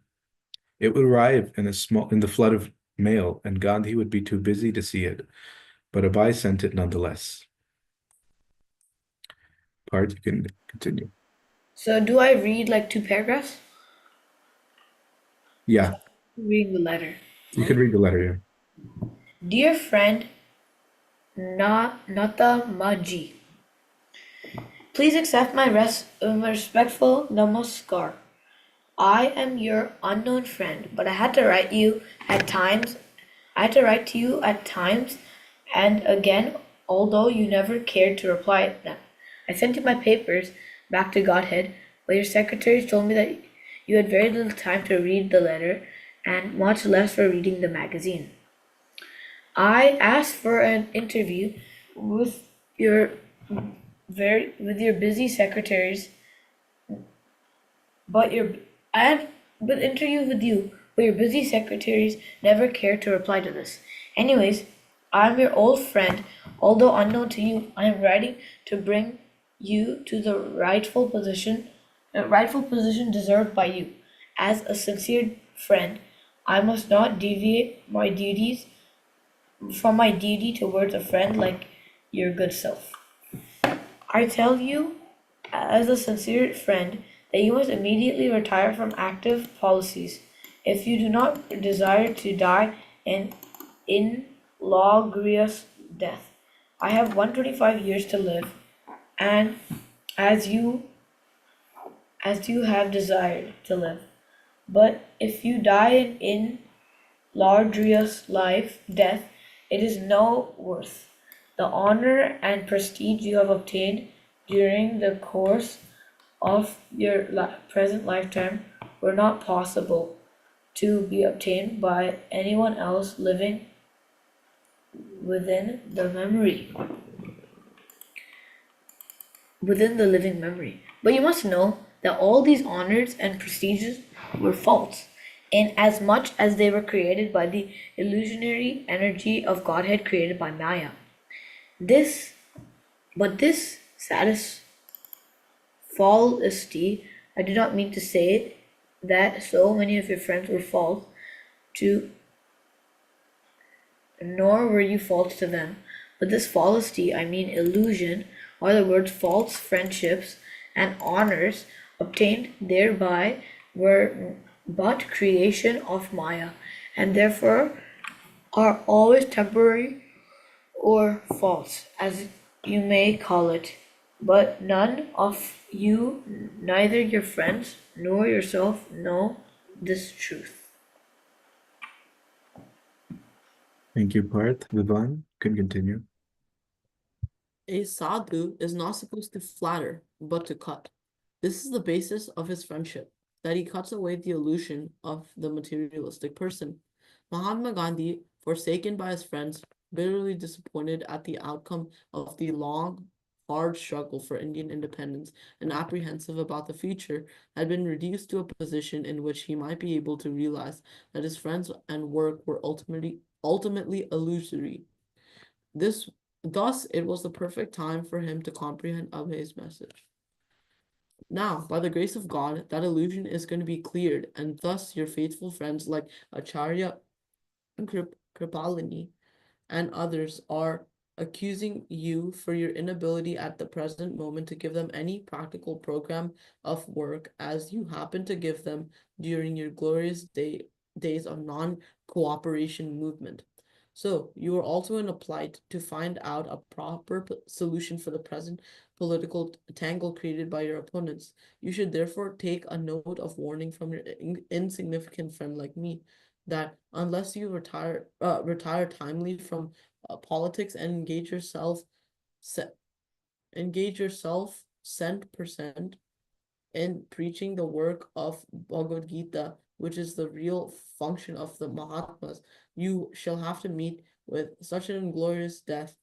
Speaker 8: It would arrive in the flood of mail, and Gandhi would be too busy to see it. But Abhai sent it nonetheless. Part, you can continue.
Speaker 3: So do I read like 2 paragraphs?
Speaker 8: Yeah,
Speaker 3: Reading the letter.
Speaker 8: you can read the letter, yeah.
Speaker 3: Dear friend Nata Maji, please accept my respectful namaskar. I am your unknown friend, but I had to write to you at times, and again, although you never cared to reply to them. I sent you my papers back to Godhead, but your secretaries told me that you had very little time to read the letter, and much less for reading the magazine. I asked for an interview with your busy secretaries, but your busy secretaries never cared to reply to this. Anyways, I'm your old friend, although unknown to you. I am writing to bring you to the rightful position deserved by you. As a sincere friend, I must not deviate from my duty towards a friend like your good self. I tell you, as a sincere friend, that you must immediately retire from active policies if you do not desire to die an inglorious death. I have 125 years to live, and as you have desired to live. But if you die in inglorious death, it is no worth. The honor and prestige you have obtained during the course of your present lifetime were not possible to be obtained by anyone else living within the living memory. But you must know that all these honors and prestiges were false, inasmuch as they were created by the illusionary energy of Godhead created by Maya. This saddest falsity, I do not mean to say that so many of your friends were false to, nor were you false to them. But this falsity, I mean illusion, are the words false friendships and honors obtained thereby were but creation of Maya, and therefore are always temporary or false, as you may call it. But none of you, neither your friends nor yourself, know this truth.
Speaker 8: Thank you, Parth. Vivaan, you can continue.
Speaker 4: A sadhu is not supposed to flatter, but to cut. This is the basis of his friendship, that he cuts away the illusion of the materialistic person. Mahatma Gandhi, forsaken by his friends, bitterly disappointed at the outcome of the long, hard struggle for Indian independence and apprehensive about the future, had been reduced to a position in which he might be able to realize that his friends and work were ultimately illusory. Thus, it was the perfect time for him to comprehend Abhay's message. Now, by the grace of God, that illusion is going to be cleared, and thus your faithful friends like Acharya Kripalini and others are accusing you for your inability at the present moment to give them any practical program of work as you happen to give them during your glorious days of non-cooperation movement. So you are also in a plight to find out a proper solution for the present political tangle created by your opponents. You should therefore take a note of warning from your insignificant friend like me, that unless you retire timely from politics and engage yourself cent percent in preaching the work of Bhagavad Gita, which is the real function of the Mahatmas, you shall have to meet with such an inglorious death,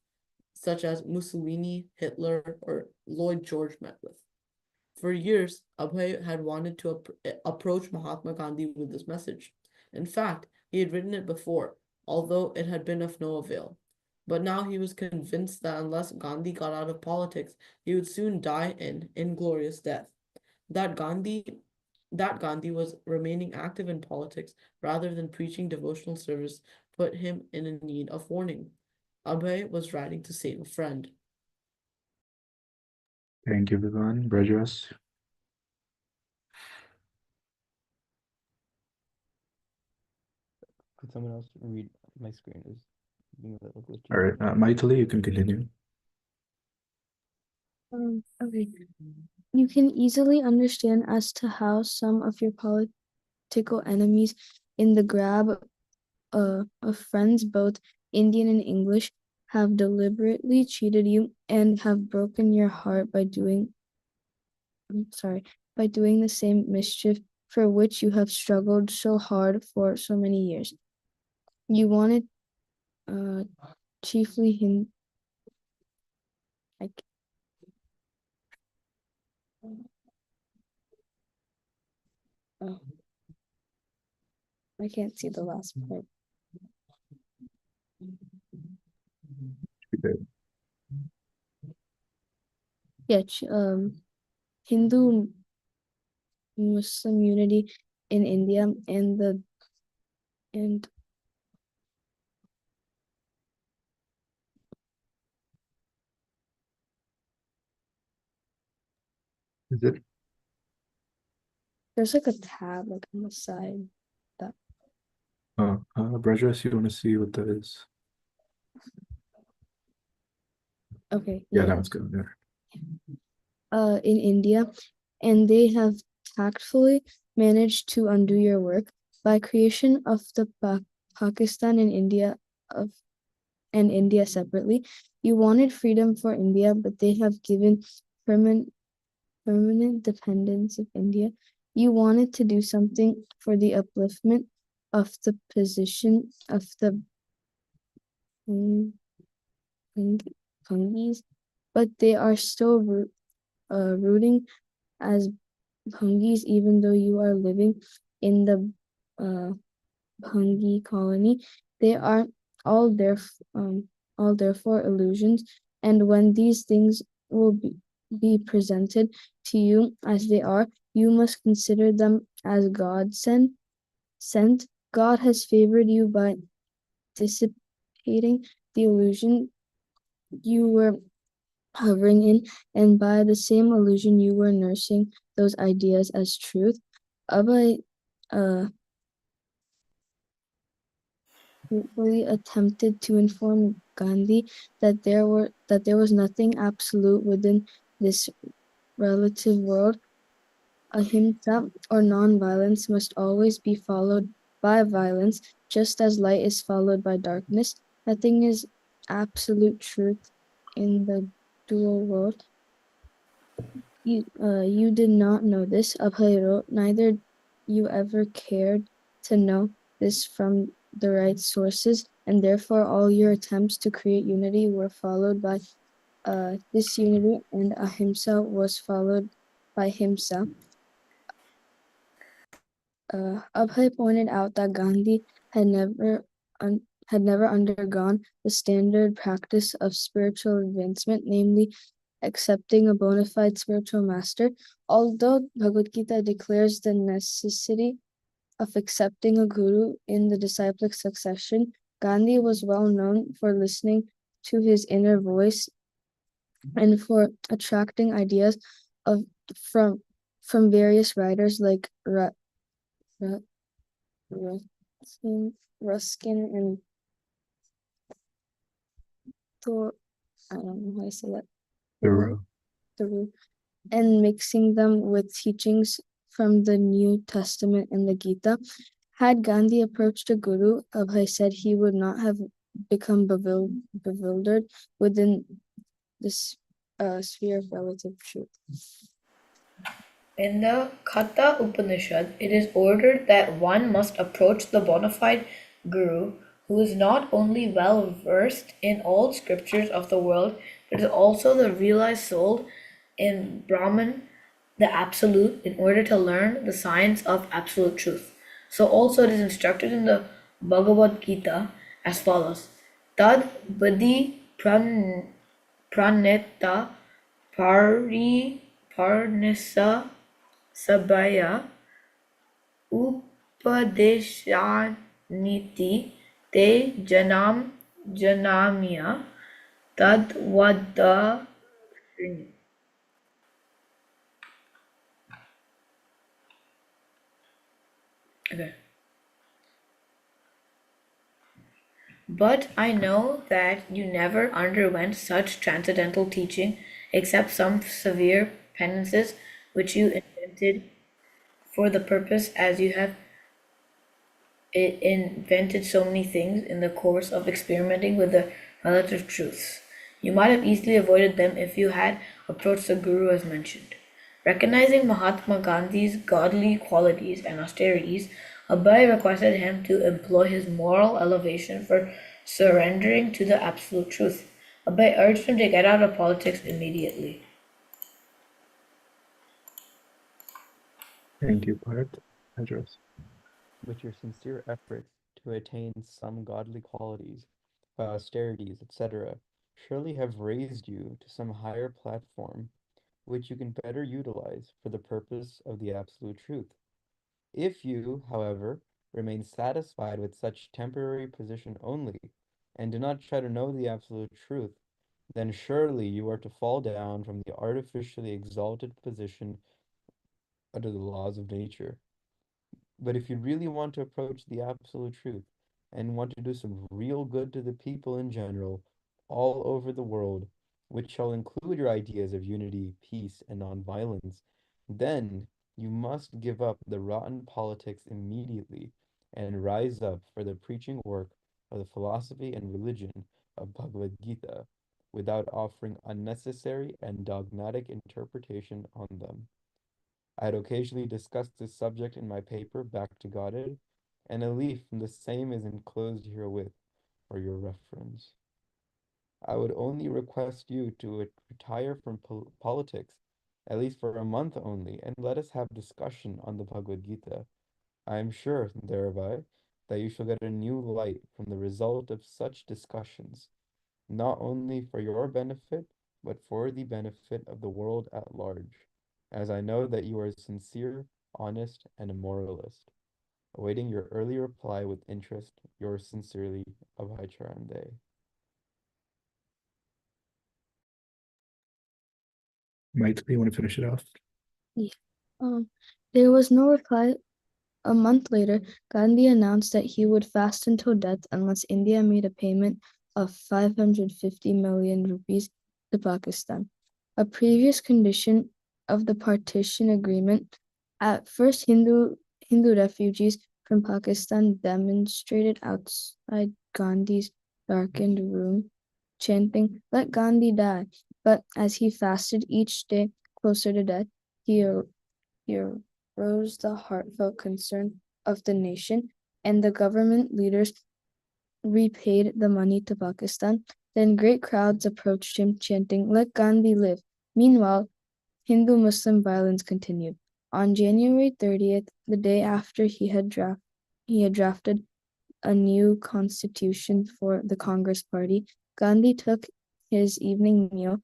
Speaker 4: such as Mussolini, Hitler, or Lloyd George met with. For years, Abhay had wanted to approach Mahatma Gandhi with this message. In fact, he had written it before, although it had been of no avail. But now he was convinced that unless Gandhi got out of politics, he would soon die in inglorious death. That Gandhi was remaining active in politics rather than preaching devotional service put him in a need of warning. Abhay was writing to save a friend.
Speaker 8: Thank you, Vivaan. Brajas.
Speaker 2: Could someone else read? My screen is being a little glitchy.
Speaker 8: All right, Maithili, you can continue.
Speaker 10: Okay. You can easily understand as to how some of your political enemies in the grab of friends, both Indian and English, have deliberately cheated you and have broken your heart by doing the same mischief for which you have struggled so hard for so many years. You wanted chiefly I can't see the last part. Yeah, Hindu Muslim unity in India and
Speaker 8: Is it?
Speaker 10: there's like a tab like on the side.
Speaker 8: Brajas, you want to see what that is?
Speaker 10: Okay,
Speaker 8: Yeah,
Speaker 10: yeah,
Speaker 8: that was good. Yeah.
Speaker 10: in India, and they have tactfully managed to undo your work by creation of the Pakistan and India separately. You wanted freedom for India, but they have given permanent dependence of India. You wanted to do something for the upliftment of the position of the Bhangis, but they are still rooting as Bhangis, even though you are living in the uh, Bhangi colony. They are all there, all therefore illusions, and when these things will be presented to you as they are, you must consider them as God sent. God has favored you by dissipating the illusion you were hovering in, and by the same illusion you were nursing those ideas as truth. Abhay fruitfully attempted to inform Gandhi that there was nothing absolute within this relative world. Ahimsa or non-violence must always be followed by violence, just as light is followed by darkness. Nothing is absolute truth in the dual world. You did not know this, Abhay wrote, neither you ever cared to know this from the right sources, and therefore all your attempts to create unity were followed by disunity, and ahimsa was followed by himsa. Abhay pointed out that Gandhi had never undergone the standard practice of spiritual advancement, namely accepting a bona fide spiritual master. Although Bhagavad Gita declares the necessity of accepting a guru in the disciplic succession, Gandhi was well known for listening to his inner voice and for attracting ideas of from various writers like Ruskin and Thor. I don't know how I say that. Thoreau, and mixing them with teachings from the New Testament and the Gita. Had Gandhi approached a guru, Abhay said he would not have become bewildered within this sphere of relative truth.
Speaker 3: In the Katha Upanishad, it is ordered that one must approach the bona fide guru who is not only well versed in all scriptures of the world, but is also the realized soul in Brahman, the Absolute, in order to learn the science of absolute truth. So also it is instructed in the Bhagavad Gita as follows: Tad Badi Praneta Pari Parnasa Sabaya Upadeshaniti Te Janam Janamya Tadvada. Okay. But I know that you never underwent such transcendental teaching except some severe penances which you invented for the purpose, as you have invented so many things in the course of experimenting with the relative truths. You might have easily avoided them if you had approached the Guru as mentioned. Recognizing Mahatma Gandhi's godly qualities and austerities, Abhay requested him to employ his moral elevation for surrendering to the absolute truth. Abhay urged him to get out of politics immediately.
Speaker 8: Thank you, Parth. Address.
Speaker 2: With your sincere efforts to attain some godly qualities, by austerities, etc., surely have raised you to some higher platform which you can better utilize for the purpose of the absolute truth. If you, however, remain satisfied with such temporary position only, and do not try to know the absolute truth, then surely you are to fall down from the artificially exalted position under the laws of nature. But if you really want to approach the absolute truth and want to do some real good to the people in general, all over the world, which shall include your ideas of unity, peace, and nonviolence, then you must give up the rotten politics immediately and rise up for the preaching work of the philosophy and religion of Bhagavad Gita without offering unnecessary and dogmatic interpretation on them. I had occasionally discussed this subject in my paper, Back to Godhead, and a leaf from the same is enclosed herewith for your reference. I would only request you to retire from politics, at least for a month only, and let us have discussion on the Bhagavad Gita. I am sure, thereby, that you shall get a new light from the result of such discussions, not only for your benefit, but for the benefit of the world at large, as I know that you are sincere, honest, and a moralist. Awaiting your early reply with interest, yours sincerely, Abhay Charande.
Speaker 8: Might you want to finish it off?
Speaker 10: Yeah. There was no reply. A month later, Gandhi announced that he would fast until death unless India made a payment of 550 million rupees to Pakistan, a previous condition of the partition agreement. At first, Hindu refugees from Pakistan demonstrated outside Gandhi's darkened room, chanting, "Let Gandhi die." But as he fasted each day closer to death, he rose the heartfelt concern of the nation, and the government leaders repaid the money to Pakistan. Then great crowds approached him, chanting, "Let Gandhi live." Meanwhile, Hindu-Muslim violence continued. On January 30th, the day after he had drafted a new constitution for the Congress Party, Gandhi took his evening meal,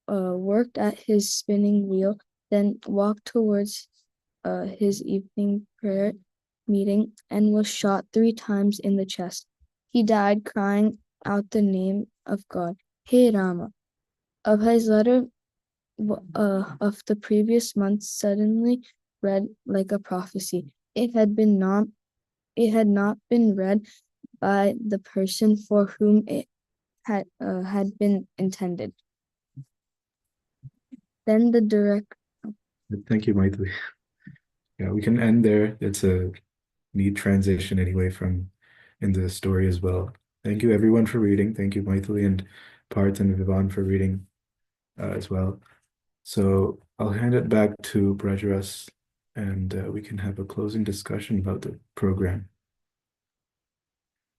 Speaker 10: worked at his spinning wheel, then walked towards his evening prayer meeting and was shot 3 times in the chest. He died crying out the name of God, "Hey Rama." Abhay's letter of the previous month suddenly read like a prophecy. It had not been read by the person for whom it had been intended. Then the direct.
Speaker 8: Thank you, Maitri. Yeah, we can end there. It's a neat transition anyway from in the story as well. Thank you everyone for reading. Thank you, Maitri and Parth and Vivan for reading as well. So I'll hand it back to Brajaras and we can have a closing discussion about the program.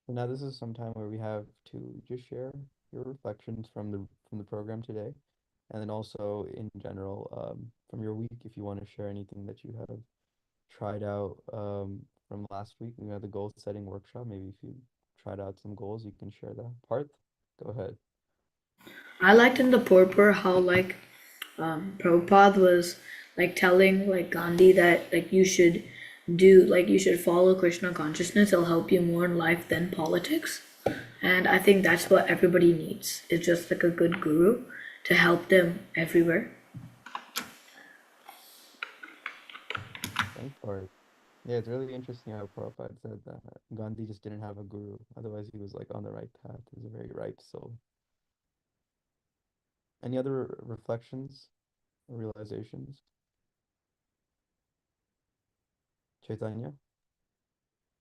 Speaker 2: So now this is some time where we have to just share your reflections from the program today, and then also in general from your week if you want to share anything that you have tried out from last week. We had the goal setting workshop. Maybe if you tried out some goals, you can share that. Parth, go ahead.
Speaker 3: I liked in the purport how Prabhupada was telling Gandhi that you should follow Krishna consciousness. It'll help you more in life than politics. And I think that's what everybody needs. It's just like a good guru to help them everywhere.
Speaker 2: Thanks, Parth. Yeah, it's really interesting how Prabhupada said that Gandhi just didn't have a guru. Otherwise, he was on the right path. He was a very ripe soul. Any other reflections or realizations? Chaitanya?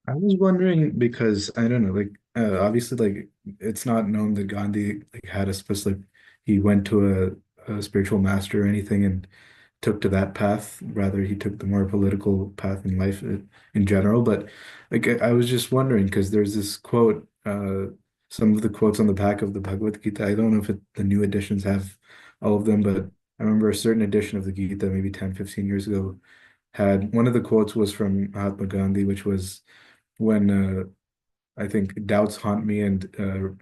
Speaker 8: I was wondering because I don't know, obviously, it's not known that Gandhi had a specific. He went to a spiritual master or anything and took to that path. Rather, he took the more political path in life in general. But I was just wondering because there's this quote, some of the quotes on the back of the Bhagavad Gita. I don't know if the new editions have all of them, but I remember a certain edition of the Gita, maybe 10, 15 years ago, had one of the quotes was from Mahatma Gandhi, which was when I think doubts haunt me and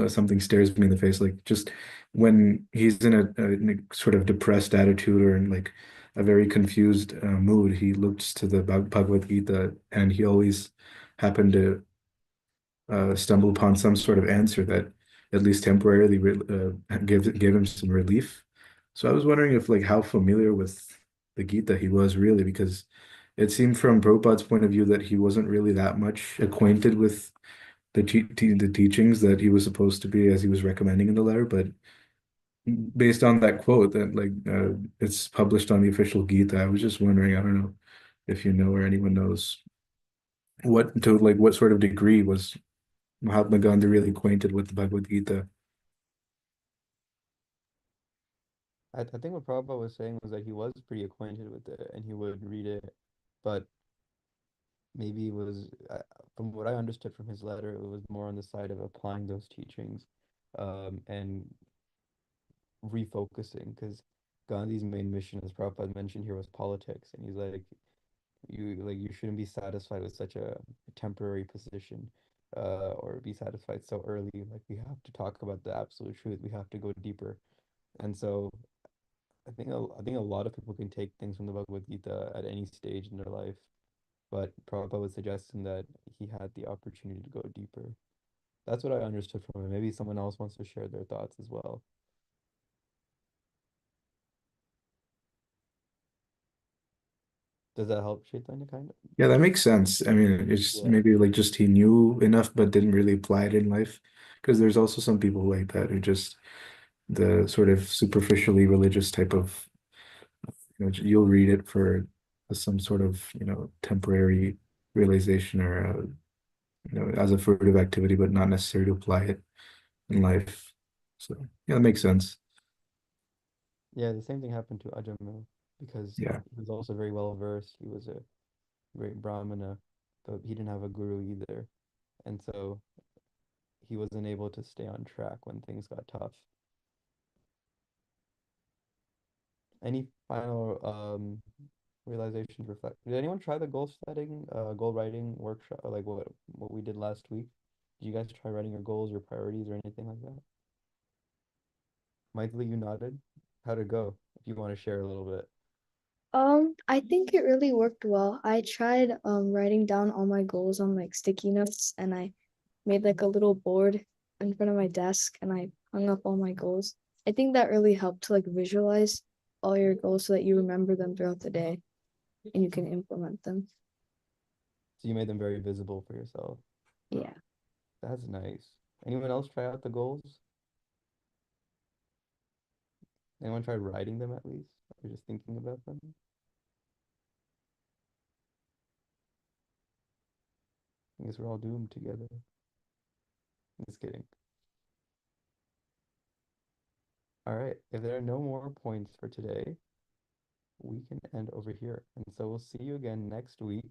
Speaker 8: something stares me in the face, like just when he's in a sort of depressed attitude or in a very confused mood, he looks to the Bhagavad Gita and he always happened to stumble upon some sort of answer that at least temporarily gave him some relief. So I was wondering if how familiar with the Gita he was really, because it seemed from Prabhupada's point of view that he wasn't really that much acquainted with the teachings that he was supposed to be as he was recommending in the letter, but based on that quote that like it's published on the official Gita. I was just wondering, I don't know if you know or anyone knows what sort of degree was Mahatma Gandhi really acquainted with the Bhagavad Gita.
Speaker 2: I think what Prabhupada was saying was that he was pretty acquainted with it and he would read it, but maybe it was, from what I understood from his letter, it was more on the side of applying those teachings, and refocusing, because Gandhi's main mission, as Prabhupada mentioned here, was politics, and he's like you shouldn't be satisfied with such a temporary position, or be satisfied so early. Like we have to talk about the absolute truth. We have to go deeper, and so I think a lot of people can take things from the Bhagavad Gita at any stage in their life, but Prabhupada was suggesting that he had the opportunity to go deeper. That's what I understood from it. Maybe someone else wants to share their thoughts as well. Does that help, Chaitanya, kind of?
Speaker 8: Yeah, that makes sense. I mean, it's
Speaker 2: Yeah.
Speaker 8: maybe like just he knew enough but didn't really apply it in life. Because there's also some people like that who just the sort of superficially religious type of, you'll read it for some sort of, temporary realization or, as a furtive activity, but not necessary to apply it in life. So, yeah, that makes sense.
Speaker 2: Yeah, the same thing happened to Ajamil because
Speaker 8: Yeah.
Speaker 2: he was also very well versed. He was a great Brahmana, but he didn't have a guru either. And so he wasn't able to stay on track when things got tough. Any final realizations, reflect? Did anyone try the goal writing workshop, like what we did last week? Did you guys try writing your goals, your priorities, or anything like that? Maithili, you nodded. How'd it go? If you want to share a little bit.
Speaker 10: I think it really worked well. I tried writing down all my goals on like sticky notes, and I made like a little board in front of my desk and I hung up all my goals. I think that really helped to like visualize all your goals so that you remember them throughout the day and you can implement them.
Speaker 2: So you made them very visible for yourself.
Speaker 10: Yeah.
Speaker 2: That's nice. Anyone else try out the goals? Anyone try writing them at least? Or just thinking about them? I guess we're all doomed together. Just kidding. All right. If there are no more points for today, we can end over here. And so we'll see you again next week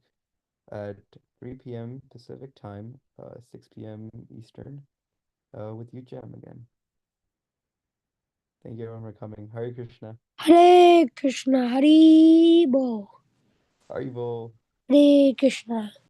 Speaker 2: at 3 p.m. Pacific time, 6 p.m. Eastern, with you, Jam, again. Thank you everyone for coming. Hare Krishna.
Speaker 6: Hare Krishna, Hari Bo.
Speaker 2: Haribo.
Speaker 6: Hare Krishna.